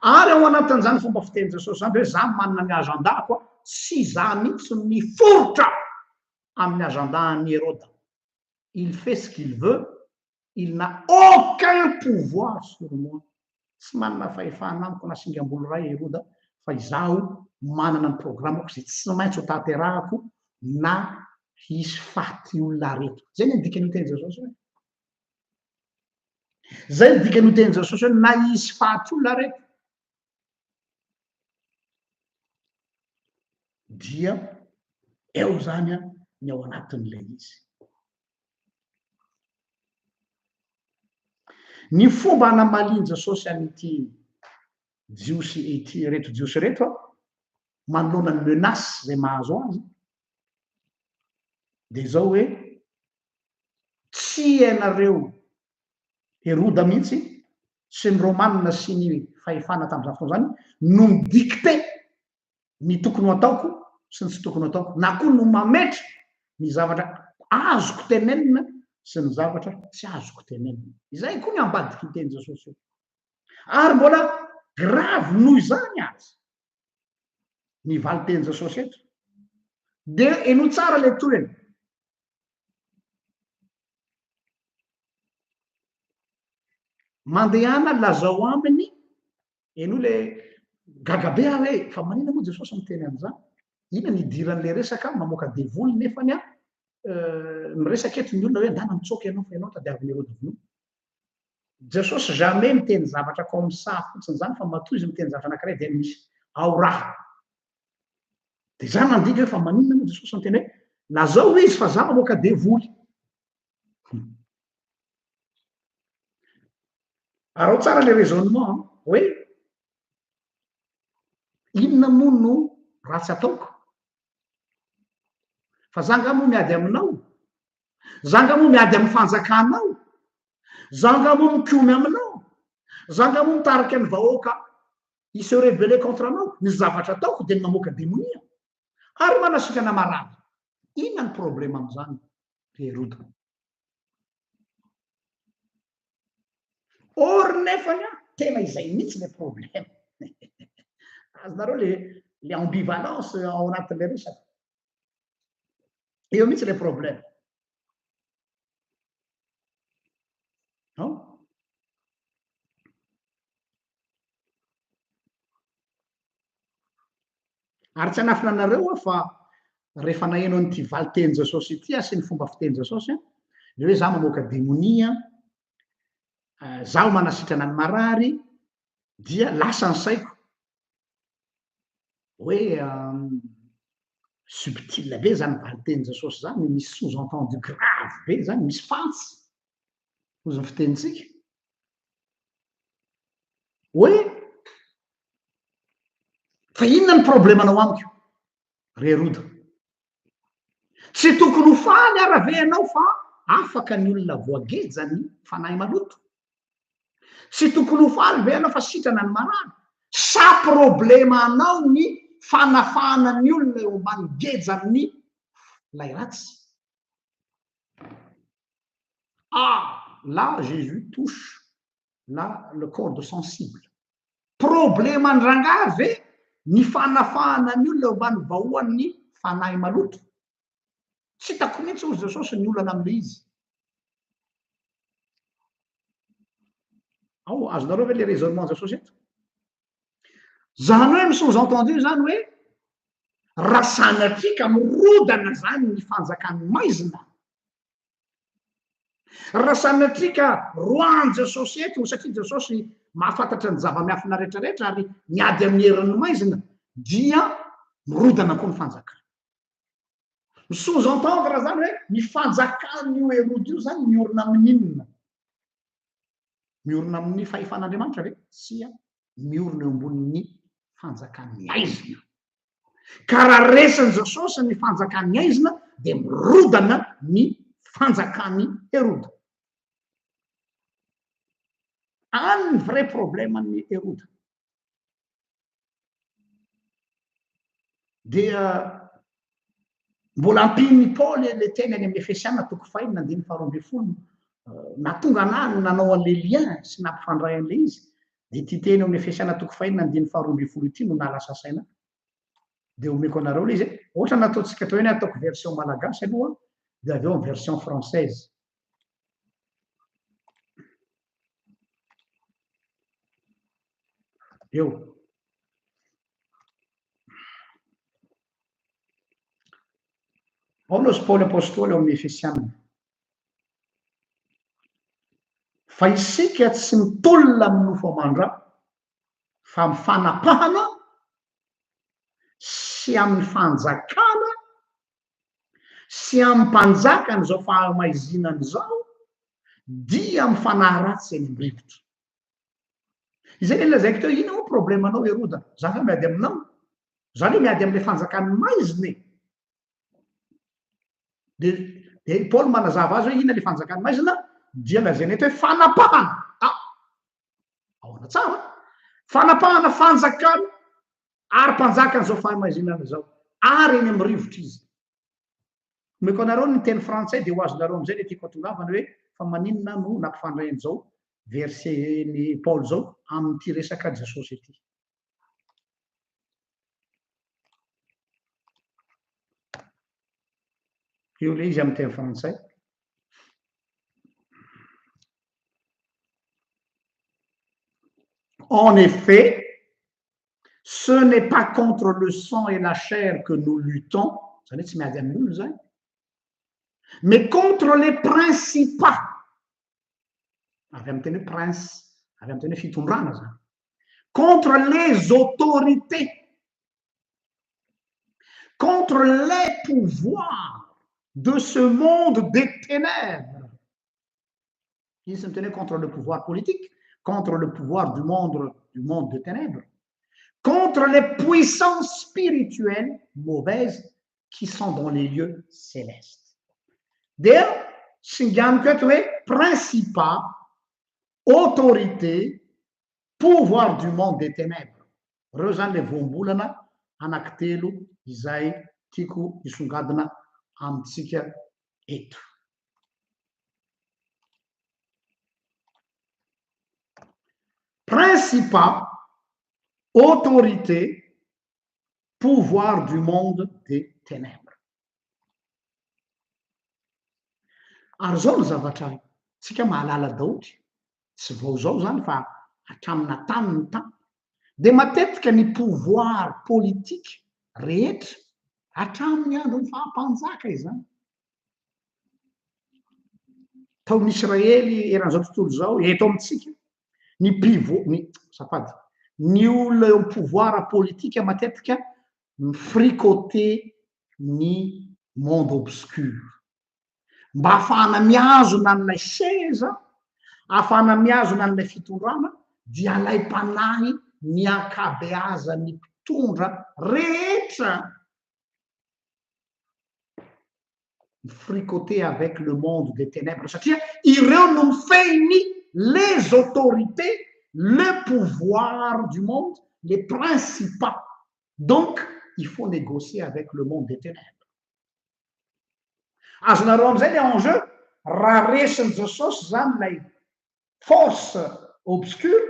A: Ary ao anatin'izany fomba fiteny Jesosy zany hoe za manana ny agenda-ko, tsy za mihitsy miforotra amin'ny agenda-ny Hérode. Il fait ce qu'il veut, il n'a aucun pouvoir sur moi. Tsy manana fahefana amiko na singam-bolo ray Hérode, fa izaho manana ny programmako zay tsy maintsy ho tanterahako na hisy faty olona areto. Zay ny dikany teny Jesosy hoe. Zay ny dikany teny Jesosy hoe na hisy faty olona areto, dia eo zany a ny ao anatin'ilay izy. Ny fomba anamalinja sosy an'ity jiosy ity reto jiosy reto a manoloana ny menace zay mahazo azy de zao hoe tsy ianareo Heroda mihitsy sy ny romanina sy ny fahefana tamin'izany fotoana zany no midikte ny tokony ho ataoko sy ny tsy tokony ho ataoko na koa no mametra ny zavatra azoko tenenina sy ny zavatra tsy azoko tenenina. Izay koa ny ambadiky ny teny Jesosy io. Ary mbola grave noho izany azy ny valy teny Jesosy eto. De eno tsara le toerana. Mandehana lazao aminy eno le gagabe hoe fa manina moa Jesosy miteny an'izany. Ina ny idiran'le resaka mamoaka devoly nefany a miresaka eto ny olona hoe andana mitsoka ianao fa ianao tadiavin'ny Herody vonoa. Jesosy jamais miteny zavatra comme ça fotsiny zany fa matoa izy miteny zavatra anankiray dia misy ao raha. De zany mandika hoe fa maninona moa Jesosy miteny hoe lazao hoe izy fa za mamoaka devoly. Arao tsara le raisonnement hoe inona moa no ratsy ataoko? Fa zanga moa miady aminao, zanga moa miady amin'ny fanjakanao, zanga moa mikomy aminao, zanga moa mitariky ny vahoaka se révéler contre anao. Ny zavatra ataoko dia ny mamoaka demonia ary manasikana marary. Inona ny problème amin'izany Heroda? Or nefany a tena izay mihitsy le problème. Azonareo le ambivalence ao anatin'le resaka. Eo mihitsy le problème. Non? Ary tsy hanafina anareo fa rehefa naheno an'ity valy teny Jesosy ity sy ny fomba fiteny Jesosy le hoe za mamoaka demonia, zaho manasitrana ny marary, dia lasa ny saiko hoe subtile be zany valy teny Jesosy zany, misy sous-entendu grave be zany, misy fantsy ozy ny fitenitsika hoe fa inona ny problème anao amiko re Heroda? Tsy tokony ho faly arave anao fa afaka ny olona voagejany fanahy maloto. Tsy tokony ho faly ve anao fa sitrana ny marary. Sa problema anao ny fanafana ny olona eo ambany gejany lay ratsy. Ah, là Jésus touche là le corde sensible. Problema ny rangahy ve ny fanafana ny olona eo ambany vahoan'ny fanahy maloto? Tsy hitako mihitsy ozy Jesosy ny olana amin'le izy. Ao azonareo ve le raisonnement Jesosy eto? Zany hoe ny sous-entendu zany hoe raha sanatrika mirodana zany ny fanjakan'ny maizina. Raha sanatrika roan Jesosy eto satria Jesosy mahafantatra ny zava-miafina rehetrarehetra ary miady amin'ny herin'ny maizina dia mirodana koa ny fanjakana. Ny sous-entendre zany hoe ny fanjakan'io Herody io zany miorina amin'inona? Miorina amin'ny fahefan'Andriamanitra ve? Sia, miorina eo ambonin'ny fanjakan'ny aizina. Ka raha resan'i Jesosy ny fanjakan'ny aizina dia mirodana ny fanjakan'ny Heroda. Any ny vrai problème an'ny Heroda. Dia mbola ampin'ny Paoly le teny any amin'ny Efesiana toko 5:12 natonga anahy nanao an'le lien sy nampifandray an'le izy. De ity teny amin'ny Efesiana toko 5:12 ity no nalasa saina. De omeko anareo le izy ohatra nataontsika tao hoe ataoko version malagasy aloha de avy eo version française. Eo. Paulus Paul apôstôly ao amin'ny Efesiana. Fa isika tsy mitolona amin'ny nofo amandra fa amin'ny fanapahana sy amin'ny fanjakana sy amin'ny mpanjaka n'izao fahamaizina zao dia mifanahy ratsy eny am-rivotra. Izay ny lazaiko teo, ina moa problemanao eroda? Za fa miady aminao. Za le miady amin'le fanjakany maizina e. De Paul manazava azy hoe ina le fanjakany maizina? Dia lazainy eto hoe fanapahana. Ahoana tsara? Fanapahana fanjakany ary mpanjakany zao fahamaizinana zao. Ary eny amin'ny rivotra izy. Meko anareo ny teny frantsay dia ho azonareo amin'izay le tiako hatongavana hoe fa maninona no nampifandray an'izao verset ny Paul zao amin'ity resaka Jesosy ity. Io le izy amin'ny teny frantsay. En effet, ce n'est pas contre le sang et la chair que nous luttons, mais contre les principats. Contre les autorités, contre les pouvoirs de ce monde des ténèbres. Il se tenait contre le pouvoir politique, contre le pouvoir du monde des ténèbres, contre les puissances spirituelles mauvaises qui sont dans les lieux célestes. D'ailleurs, principat, autorité, pouvoir du monde des ténèbres. Rezany le voambolana anankitelo izay tiako hisongadina amintsika eto. Principat, autorité, pouvoir du monde des ténèbres. Ary zao ny zavatra tsika mahalala daoly, tsy vao zao zany fa hatramina tamin'ny tany. De matetika ny pouvoir politique rehetra hatramin'ny andron'ny fahampanjaka izany. Taon'Israely eran'izao tontolo zao, eto amintsika, ny olona eo pouvoir politique matetika mifricoter ny monde obscur. Mba ahafahana miazona an'ilay seza, ahafahana miazona an'ilay fitondrana, dia lay mpanahy ny ankabeazan'ny mpitondra rehetra fricoter avec le monde des ténèbres. Satria ireo no mifehy les autorités, le pouvoir du monde, les principats. Donc, il faut négocier avec le monde des ténèbres. Azonareo amin'izay le enjeu, raha resin'i Jesosy zany lay force obscure,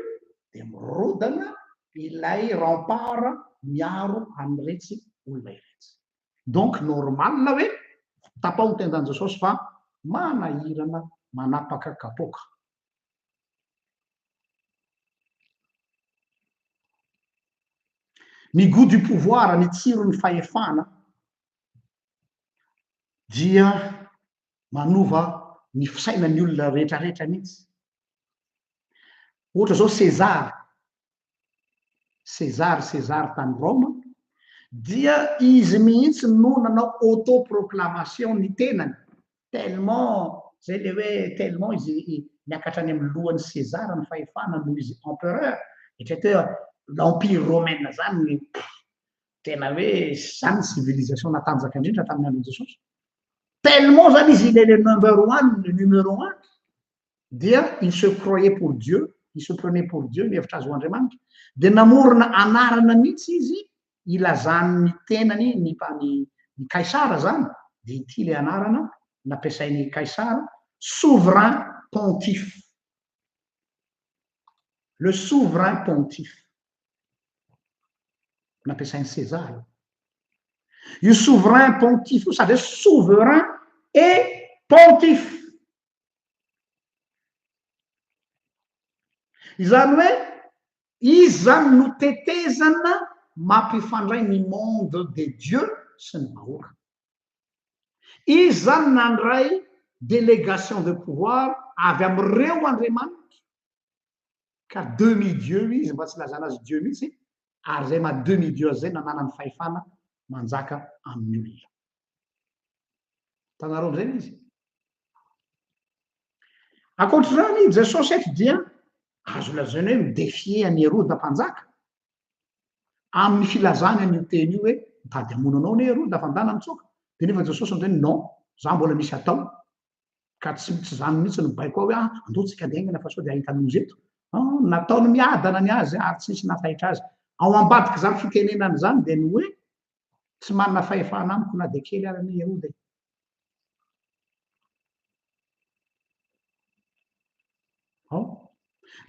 A: dia mirodana ilay rempart miaro amin'iretsy olona iretsy. Donc, normal hoe tapao ny tendan'i Jesosy fa manahirana, manapaka kapoka. Ny goût du pouvoir, ny tsirony fahefana, dia manova ny fisainan'ny olona rehetrarehetra mihitsy. Ohatra zao César tany Roma, dia izy mihitsy no nanao autoproclamation ny tenany. Tellement, zay le hoe tellement izy niakatra any amin'ny lohan'ny César ny fahefana noho izy empereur. L'empire romaine zany tena hoe zany civilisation natanjaka indrindra tamin'ny andron'i Jesosy. Tellement zany izy le numéro un, dia il se croyait pour Dieu, il se prenait pour Dieu, mihevitra azy ho Andriamanitra. De namorona anarana mihitsy izy ilazany ny tenany ny Kaisara zany, de ity le anarana nampiasain'ny Kaisara, souverain pontife. Le souverain pontife. Nampiasain'ny César. Io souverain pontife, sady souverain et pontife. Izany hoe, izy zany no tetezana mampifandray ny monde de Dieu sy ny vahoaka. Izy zany nandray délégation de pouvoir avy amin'ireo Andriamanitra, ka demi-dieu izy, mba tsy lazana azy Dieu mihitsy, ary zay ma demi-dieu zay nanana ny fahefana manjaka amin'ny olona. tanareo am'zay izy akoatr'zany jesosy eto dia azo lazaina hoe midefie any Herode mpanjaka amin'ny filazany an'io teny io hoe mitady hamono anao ny Herode afandana mitsoka de nefa jesosy am'zay non za mbola misy atao ka tsy zany mihitsy no baiko ao hoe andotsika andehaingana fa sao de ahita lozy eto nataony miadana ny azy ary tsy nisy nafahitra azy ao ambadiky zany fitenenany zany de ny hoe tsy manana fahefana amiko na de kely ary ny Herode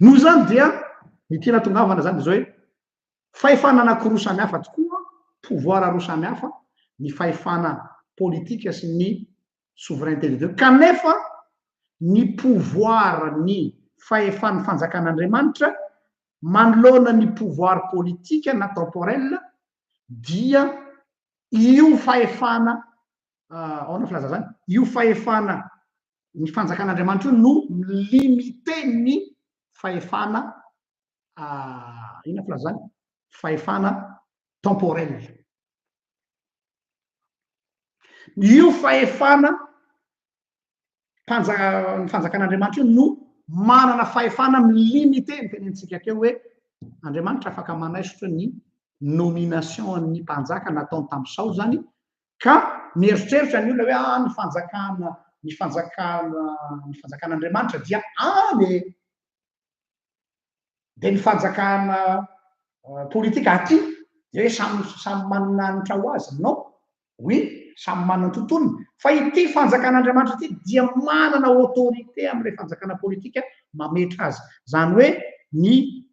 A: noho zany dia ny tiana tongavana zany zao hoe fahefana anankiroa samihafa tokoa pouvoir roa samihafa ny fahefana politika sy ny souveraineté de Dieu kanefa ny pouvoir ny fahefana fanjakan'Andriamanitra manoloana ny pouvoir politika na temporel dia io fahefana ahoana filaza zany io fahefana ny fanjakan'Andriamanitra io no limité ny fahefana ina filaza zany fahefana temporel io fahefana ny fanjakan'Andriamanitra io no manana fahefana limité ny tenentsika teo hoe Andriamanitra afaka manaisotra ny nomination ny mpanjaka nataony tamin'izao zany ka mieritreritra ny olona hoe ny fanjakan'Andriamanitra dia any de ny fanjakana politika aty de hoe samy mananitra ho azy non oui samy manana tontolony fa ity fanjakan'Andriamanitra ity dia manana autorité am'ilay fanjakana politika mametra azy zany hoe ny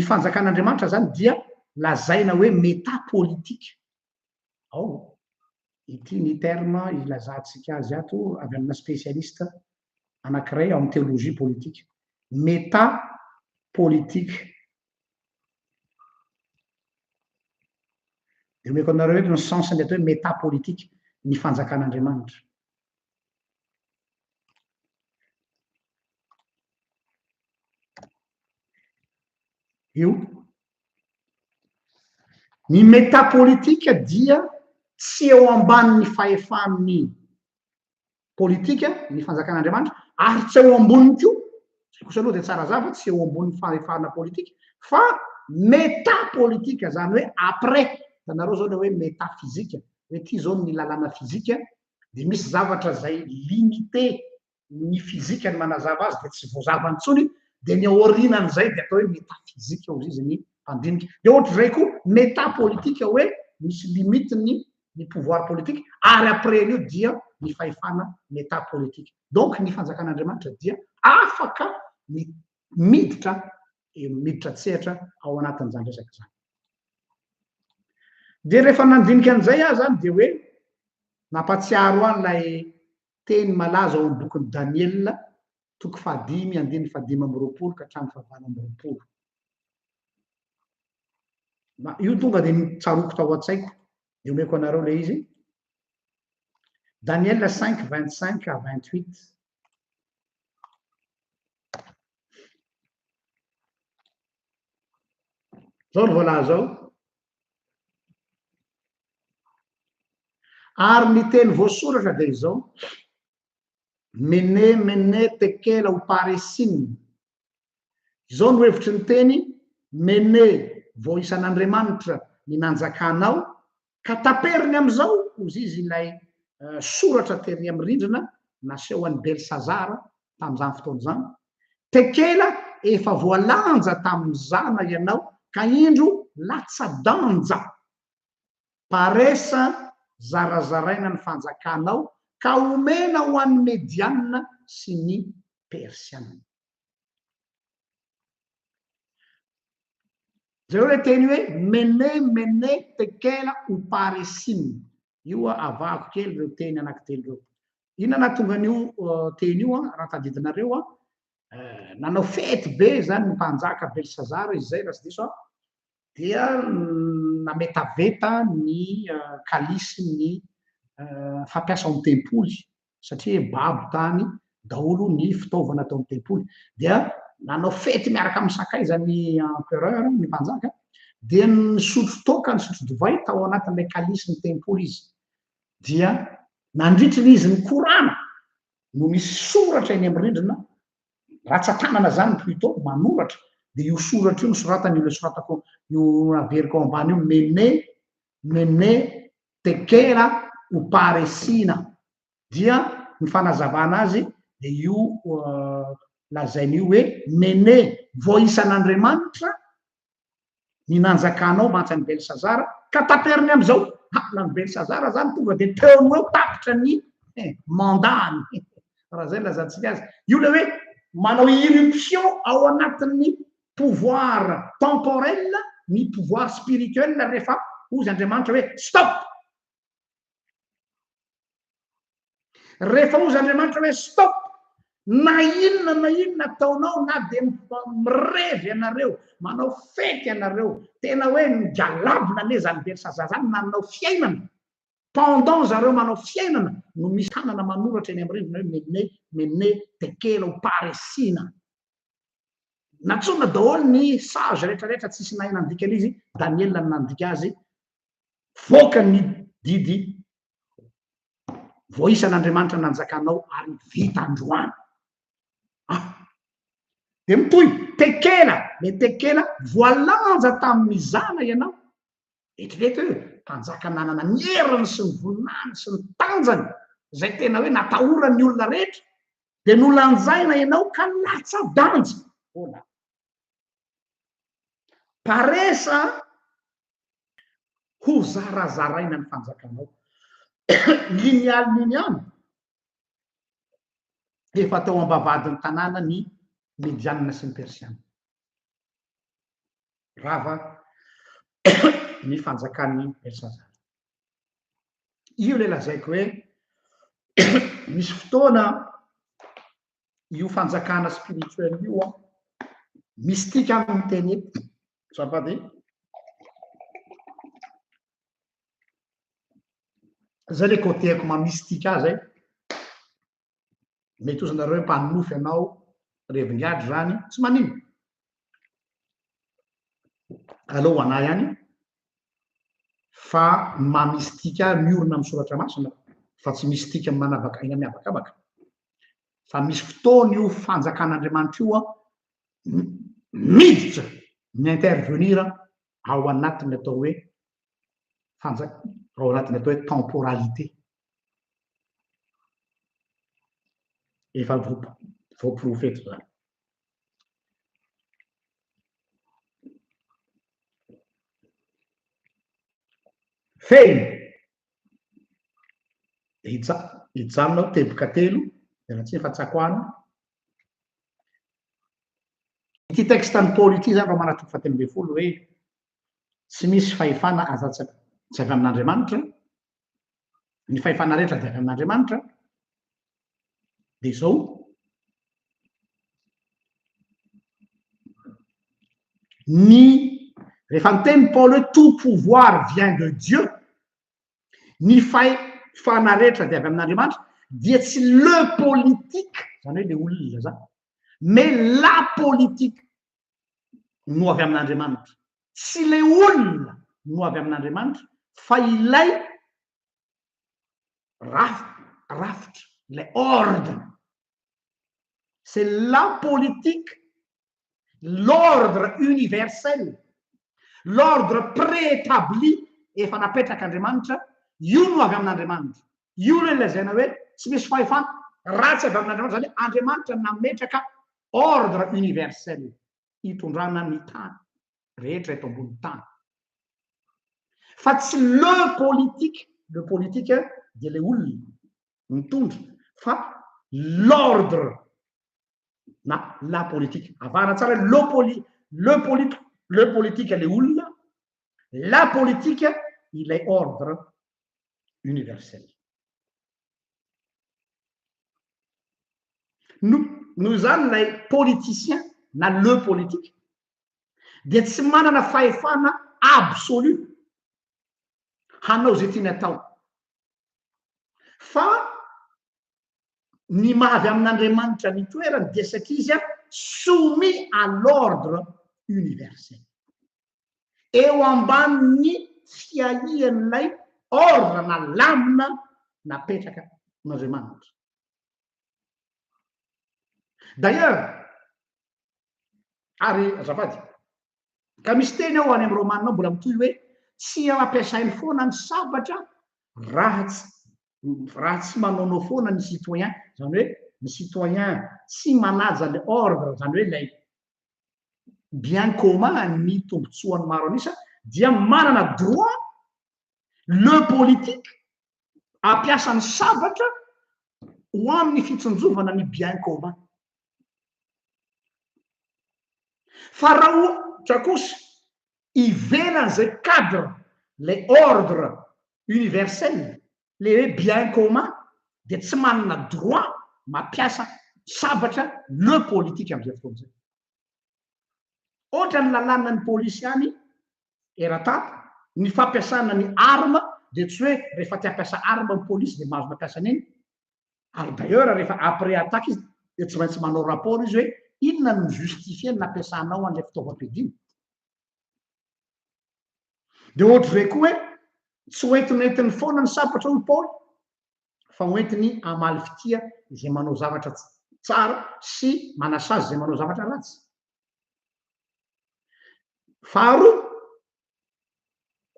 A: fanjakan'Andriamanitra zany dia lazaina hoe méta politique ao ity ny terme ilazantsika azy ato avy amina spécialiste anankiray ao amin'ny théologie politique méta politique de omeko anareo eto ny sensiny atao hoe méta politique ny fanjakan'Andriamanitra io ny méta politika dia tsy eo ambanin'ny fahefan'ny politika ny fanjakan'Andriamanitra ary tsy eo amboniny koa kosa aloha de tsara zava tsy eo amboniny fahefana politika fa méta politika zany hoe après tanareo zao le hoe métaphysique hoe ty zao ny lalàna fizika de misy zavatra zay limité ny fizika ny manazava azy de tsy voazava antsony de ny aorinan'zay de atao hoe métaphysique ao izy ny mpandinika de ohatr'zay koa méta politika hoe misy limitiny ny pouvoir politique ary après io dia ny fahefana méta politique donc ny fanjakan'Andriamanitra dia afaka miditra tsehatra ao anatin'izany resaka zany de rehefa nandinika an'izay aho zany de hoe nampatsiaro an'ilay teny malaza ao amin'ny bokin'ny Daniel toko 5 andiny 5 ka hatramin'ny 9 io tonga de nitsaroko tao an-tsaiko de omeko anareo le izy Daniel 5:25 à 28 zao ny voalaza ao ary ny teny voasoratra de izao mene tekela uparesiny izao no hevitry ny teny mene vao isan'Andriamanitra ny nanjakanao ka taperiny am'izao ozy izy ilay soratra tery amin'ny rindrina naseho an'i Belsazara tamin'izany fotoana zany tekela efa voalanja tamin'izana ianao ka indro latsa-danja paresa zarazaraina ny fanjakanao ka omena ho an'ny medianina sy ny persiana zay hoe teny hoe mene tekela uparesiny io avako kely reo teny anankitelo reo ina nahatonga an'io teny io raha tadidinareo nanao fety be zany ny mpanjaka Belsazara izy zay raha tsy diso dia nametaveta ny kalisy ny fampiasa ao amin'ny tempoly satria babo tany daholo ny fitaovana atao amin'ny tempoly dia nanao fety miaraka amin'ny sakaizany empereur ny mpanjaka dia ny sotro toka ny sotro divay tao anatin'ilay kalisy ny tempoly izy dia nandritra izy ny korana no misy soratra eny amin'ny rindrina ratsatanana zany plutôt manoratra de io soratra io nosoratany le soratako io averiko ambany io mene tekera uparesina dia ny fanazavana azy de io lazainy io hoe mene voisan'Andriamanitra ny nanjakanao mantsany Belsazara ka taperiny am'izao na ny Belsazara zany tonga de teony eo tapitra ny mandany raha zay lazantsika azy io le hoe manao irruption ao anatin'ny pouvoir temporel ny pouvoir spirituel rehefa ozy Andriamanitra hoe stop rehefa ozy Andriamanitra hoe stop na inona ataonao na de mirevy ianareo manao fety ianareo tena hoe migalabona ane zany Belsazara zany manao fiainana pendant zareo manao fiainana no misy tanana manoratra eny amin'ny rindrina hoe mene tekela uparesina natsona daholo ny sage rehetrarehetra tsisy nahay nandika izy Daniel nandika azy voaka ny didy voisan'Andriamanitra nanjakanao ary vita androany de mitohy tekela le tekela voalanja tamin'ny mizana ianao etrreto hoe mpanjaka nanana ny heriny sy ny voninany sy ny tanjany zay tena hoe natahorany ny olona rehetra de nolanjaina ianao ka latsa-danja ola paresa ho zarazaraina ny fanjakanao linialiny any efa tao ambavadiny tanàna ny medianina sy ny persiana rava ny fanjakan'ny Belsazara io le lazaiko hoe misy fotoana io fanjakana spirituel io mystika amin'ny teny sapady zay le côtéako mamystika zay mety ozy nareo mpanofy anao revingady zany tsy manino allo anay any fa mamystika miorina amin'ny soratra masina fa tsy mystika manavaka aina miavakavaka fa misy fotoana io fanjakan'Andriamanitra io miditra ny intervenir ao anatiny atao hoe ao anatiny atao hoe temporalité efa voaprofeto zany feny hijanonao teboka telo raha tsy efa tsakoana ity texte ny Paoly ity zany fa manatoko fahatelo ambin'ny folo hoe tsy misy fahefana azatsy avy amin'Andriamanitra ny fahefana rehetra de avy amin'Andriamanitra de zao rehefa miteny Paul hoe tout pouvoir vient de Dieu ny fahefana rehetra de avy amin'Andriamanitra dia tsy le politique zany hoe le olona zany mais la politique no avy amin'Andriamanitra tsy le olona no avy amin'Andriamanitra fa ilay rafitra le ordre c'est la politique l'ordre universel l'ordre préétabli efa napetrak'Andriamanitra io no avy amin'Andriamanitra io le lazaina hoe tsy misy fahefana ratsy avy amin'Andriamanitra zany Andriamanitra nametraka ordre universel hitondrana ny tany rehetra eto ambony tany fa tsy le politique dia le olona mitondra fa l'ordre na la politique avana tsara le politique le olona la politique il est ordre universel nous zany lay politicien na le politique dia tsy manana fahefana absolu hanao zay tiany atao fa ny mahavy amin'Andriamanitra ny toerany dia satria izy soumis à l'ordre universel eo ambanin'ny fiahian'ilay ordre na lamina napetraka n'Andriamanitra. D'ailleurs, ary azafady, ka misy teny ao any amin'ny romanina mbola mitoy hoe tsy ampiasainy foana ny sabatra raha tsy manaonao foana ny citoyen, zany hoe ny citoyen tsy manaja le ordre, zany hoe lay bien commun ny tombontsoan'ny maro anisa, dia manana droit le politique ampiasany sabatra ho amin'ny fitsinjovana ny bien commun. Fa raha ohatra kosa ivelan'izay cadre le ordre universel, le hoe bien commun, dia tsy manana droit mampiasa sabatra le politique amin'izay fotoana izay. Ohatra ny lalàna ny polisy any era-tato, ny fampiasana ny arme dia tsy hoe rehefa ty hampiasa arme ny polisy dia mahazo mampiasa an'iny. Ary d'ailleurs rehefa après attaque izy dia tsy maintsy manao rapport izy hoe inona no justifie ny nampiasanao an'ilay fitaovam-piadina. Dia ohatr'izay koa hoe tsy hoentinentiny foana ny sabatra hoy Paoly, fa hoentiny hamaly fitia izay manao zavatra tsara sy manasazy izay manao zavatra ratsy. Faharoa,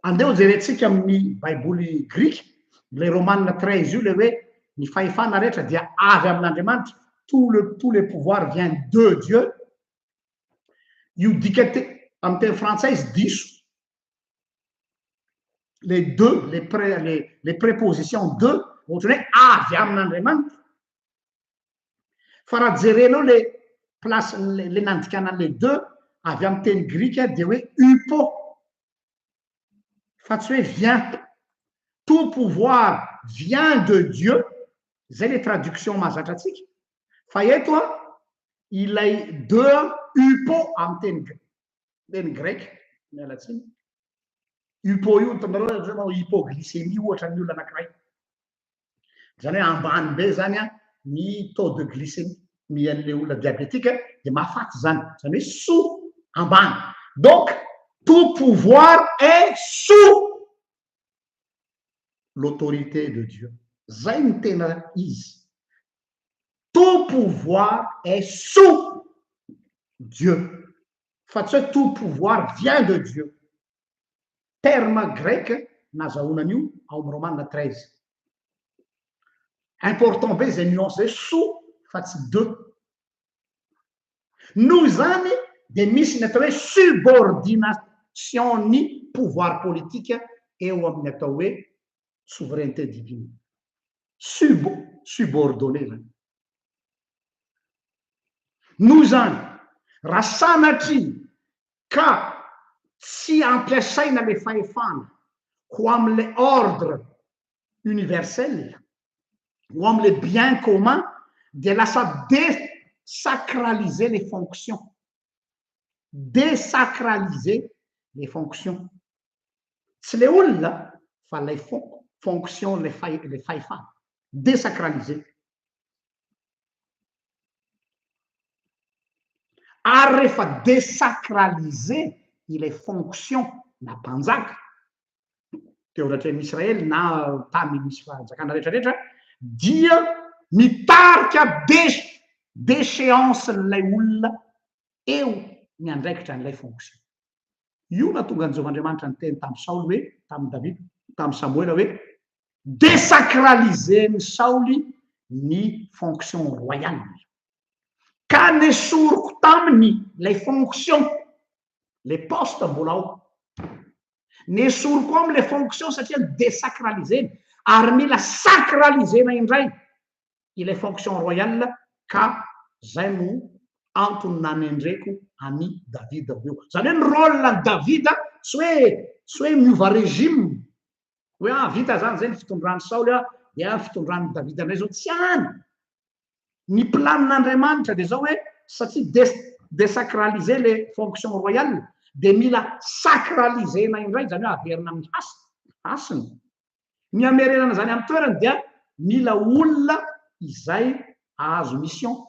A: andeha hojerentsika amin'ny baiboly grika, le romanina 13 io le hoe ny fahefana rehetra dia avy amin'Andriamanitra, tous les pouvoirs viennent de Dieu. Io dika amin'ny teny frantsay izy diso. Les deux, les prépositions de, ohatra hoe avy amin'Andriamanitra. Fa raha jerenao le place le nandikana le deux avy amin'ny teny grika dia hoe hypo, fa tsy hoe vient. Tout pouvoir vient de Dieu, zay le traduction mahazatra atsika. Fa eto ilay deux hypo amin'ny teny grek, mialatsiny. Hypo io tanareo hypoglycémie ohatra ny olona anankiray. Zany hoe ambany be zany ny taux de glycémie mian'le olona diabétique dia mahafaty zany. Zany hoe sous ambany. Donc tout pouvoir est sous l'autorité de Dieu. Zay ny tena izy. Tout pouvoir est sous Dieu. Fa tsy hoe tout pouvoir vient de Dieu. Terme grec nazahoana an'io ao amin'ny romanina 13. Important be zay nuance sous fa tsy de. Noho zany dia misy ny atao hoe subordination ny pouvoir politique eo amin'ny atao hoe souveraineté divine. Subordonné zany. Noho zany raha sanatry ka tsy ampiasaina le fahefana ho amin'le ordre universel, ho amin'le bien commun, dia lasa désacraliser les fonctions. Désacraliser les fonctions. Tsy le olona fa le fonction le fahefana. Désacraliser. Ary rehefa désacraliser ilay fonction na mpanjaka teo rehetra Israely na tany misy fanjakana rehetrarehetra, dia mitarika déchéance n'ilay olona eo ny andraikitra n'ilay fonction. Io na tonga an'Jehovandriamanitra ny teny tamin'ny Saoly hoe, tamin'ny David, tamin'ny Samuel hoe désacraliser ny Saoly ny fonction royale. Ka nesoriko taminy les fonctions, les postes mbola ao. Nesoriko amin'ny les fonctions satria désacraliser ary mila sacralisena indray ilay fonction royale, ka zay no antony nanendreko ani David aveo. Zany hoe ny rôle David tsy hoe miova régime hoe vita zany zay ny fitondrany Saoly dia fitondran'ny David indray zao, tsy any. Ny planin'Andriamanitra dia zao hoe satria désacraliser les fonctions royales dia mila sacralisena indray, zany hoe averina amin'ny hasiny. Ny amerenana zany amin'ny toerany dia mila olona izay ahazo mission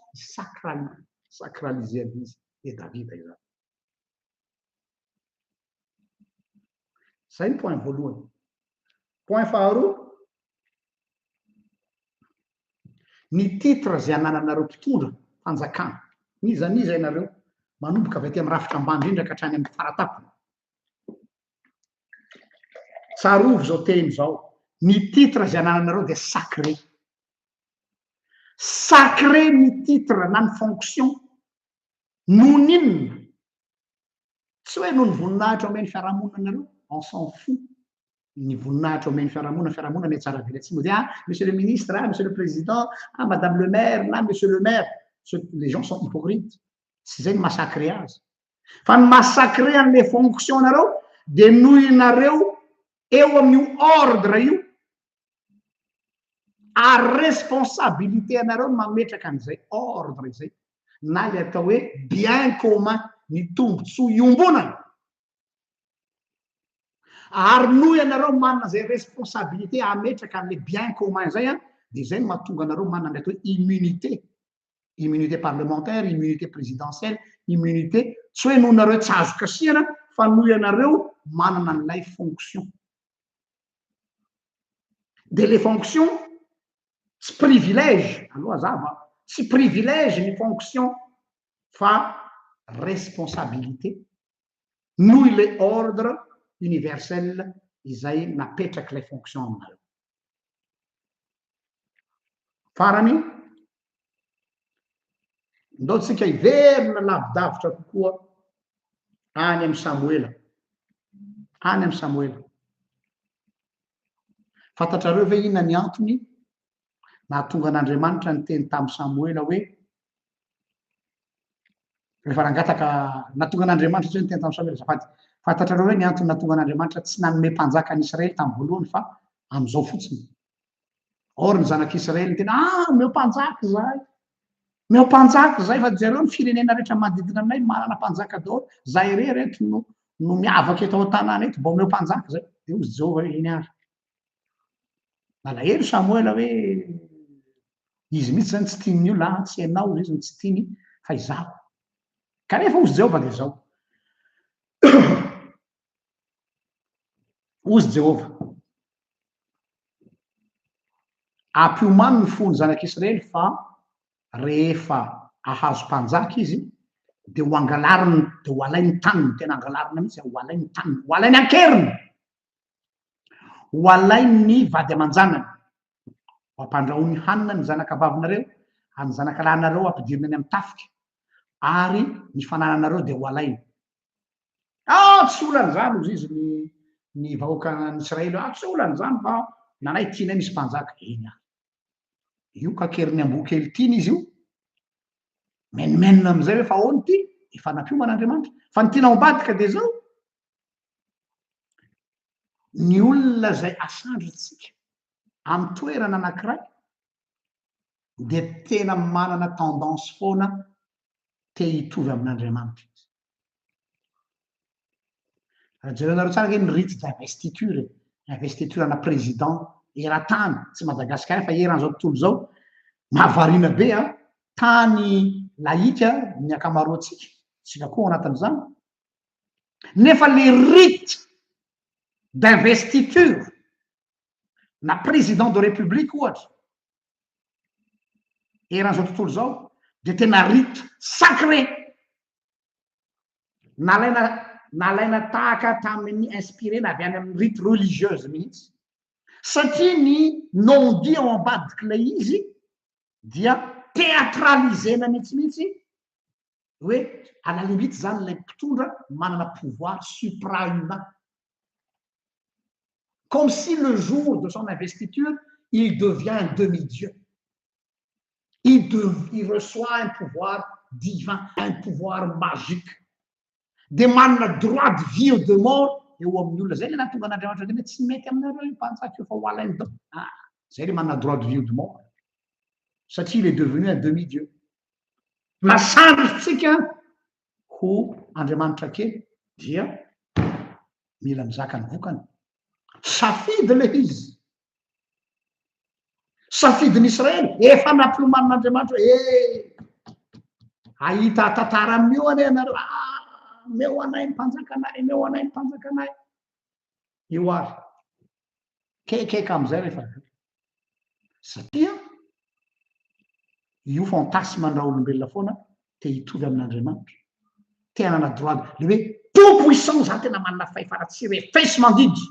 A: sacraliser izy e David izany. Zay ny point voalohany. Point faharoa, ny titre zay anananareo mpitondra fanjakana nizaniza ianareo manomboka avy aty amy rafitra ambany indrindra ka hatrany amy faratapony tsarovy zao teny zao ny titre zay anananareo de sacré sacré ny titre na ny fonction noho n'inona tsy hoe noho ny voninahitra omeny fiarahamonina anareo on s'en fout ny voninahitra omeny fiarahamonina me tsara vela tsy mo dia monsieur le ministre monsieur le président madame le maire na monsieur le maire les gens sont hypocrites tsy zay ny masacré azy fa ny masacré an'le fonction nareo de noho inareo eo amin'io ordre io a responsabilité anareo mametraka an'izay ordre zay na le atao hoe bien commun ny tombotsoa iombonana ary noho ianareo manana zay responsabilité ametraka an'le bien commun zay a de zay ny mahatonga anareo manana le atao hoe immunité parlementaire immunité présidentielle immunité tsy hoe noho nareo tsy azo kasiana fa noho ianareo manana an'ilay fonction de les fonctions tsy privilège aloha zava tsy privilège ny fonction fa responsabilité noho ile ordre universel izay napetraky lay fonction aminareo farany ndao tsika hiverina lavidavitra kokoa any amy Samoela fantatrareo ve inona ny antony nahatonga an'Andriamanitra ny teny tamy Samoela hoe rehefa rangataka nahatonga an'Andriamanitra tsy hoe ny teny tamy Samoela zafady fantatrareo hoe ny antony nahatonga an'Andriamanitra tsy nanome mpanjaka an'Israely tamy voalohany fa am'izao fotsiny or ny zanak'Israely ny tena meo mpanjaka zay fa jareo ny firenena rehetra manodidina anay manana mpanjaka daholo zay reto no miavaky eto an-tanàna eto mbo meo mpanjaka zay de ozy Jehova hoe iny ary nalahelo Samoela hoe izy mihitsy zany tsy tiany olona tsy hainao izy tsy tiany fa izaho kanefa ozy Jehova de zao ozy Jehova ampiomany ny fony zanak'Israely fa rehefa ahazo mpanjaka izy de ho angalariny de ho alainy taniny tena angalarina mihitsy ho alainy taniny ho alainy ankeriny ho alainy vady aman-janany ho ampandrahony hanina ny zanakavavinareo any zanakalanareo ampidirina any amy tafika ary ny fanananareo de ho alainy tsy olany zany ozy izy ny vahoaka an'Israely tsy olany zany fa nanay tianay misy mpanjaka eny io kakeriny ambo kely tiany izy io menimenina amizay hoe fa ahoany ty efa nampiomanaandriamanitra fa ny tiana ambadika de zao ny olona zay asandritsika amy toerana anankiray de tena manana tendance foana te hitovy amin'Andriamanitra jerenareo tsara hoe ny rite d'investiture ana président eran-tany tsy Madagasikara fa eran'izao tontolo zao mahavarina be tany laika ny akamaroantsika tsika koa anatin'izany nefa le rite d'investiture na président de république ohatra eran'izao tontolo zao de tena rite sacré nalaina tahaka tamin'ny inspiré na avy any amin'ny rite religieuse mihitsy satria ny non dit ao ambadiky lay izy dia théâtralisena mihitsy hoe à la limite zany lay mpitondra manana pouvoir suprahumain comme si le jour de son investiture il devient un demi-dieu il reçoit un pouvoir divin un pouvoir magique de manana droit de vie ou de mort eo amin'ny olona zay le nahatonga an'Andriamanitra de tsy mety aminareo io mpanjaka io fa ho alainy dao zay le manana droit de vie ou de mort satria il est devenu un demi-dieu masandritsika ho Andriamanitra kely dia mila mizaka ny vokany safidy le izy safidin'Israely efa nampioman'Andriamanitra ahita tantara amin'io ane anareo meo anay mpanjakanay io ary kekeka amizay rehefa satria io fantasme andra olombelona foana te hitovy amin'Andriamanitra te hanana droit le hoe tout puissant zany tena manana fahefana tsy refesy mandidy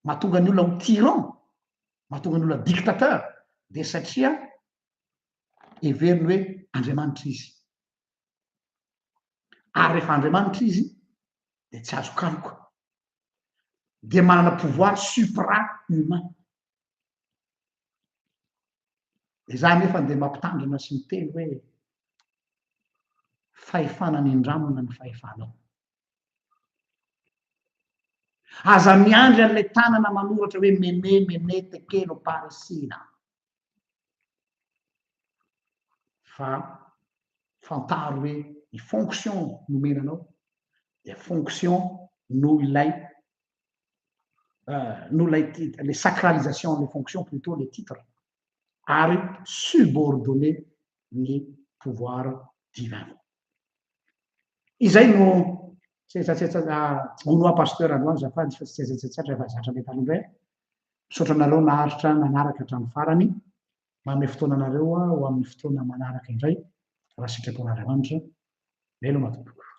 A: mahatonga ny olona ho tyran mahatonga ny olona dictateur de satria heveriny hoe Andriamanitra izy ary rehefa Andriamanitra izy de tsy azo kaloka de manana pouvoir supra humain de za nefa de mampitandrina sy miteny hoe fahefanany indramona ny fahefanao aza miandry an'lay tanana manoratra hoe mene tekelo paresina fa fantaro hoe ny fonction nomenanao de fonction no ilay no lay les sacralisation les fonctions plutôt les titres ary subordonné ny pouvoir divin izay no gonoa pasteur androany zafady fa tsy tsetsatsatra fa zatra le taloha indray misaotra anareo naharitra nanaraka hatramin'ny farany manome fotoana anareo ho amin'ny fotoana manaraka indray raha sitrapon'Andriamanitra velo matomboko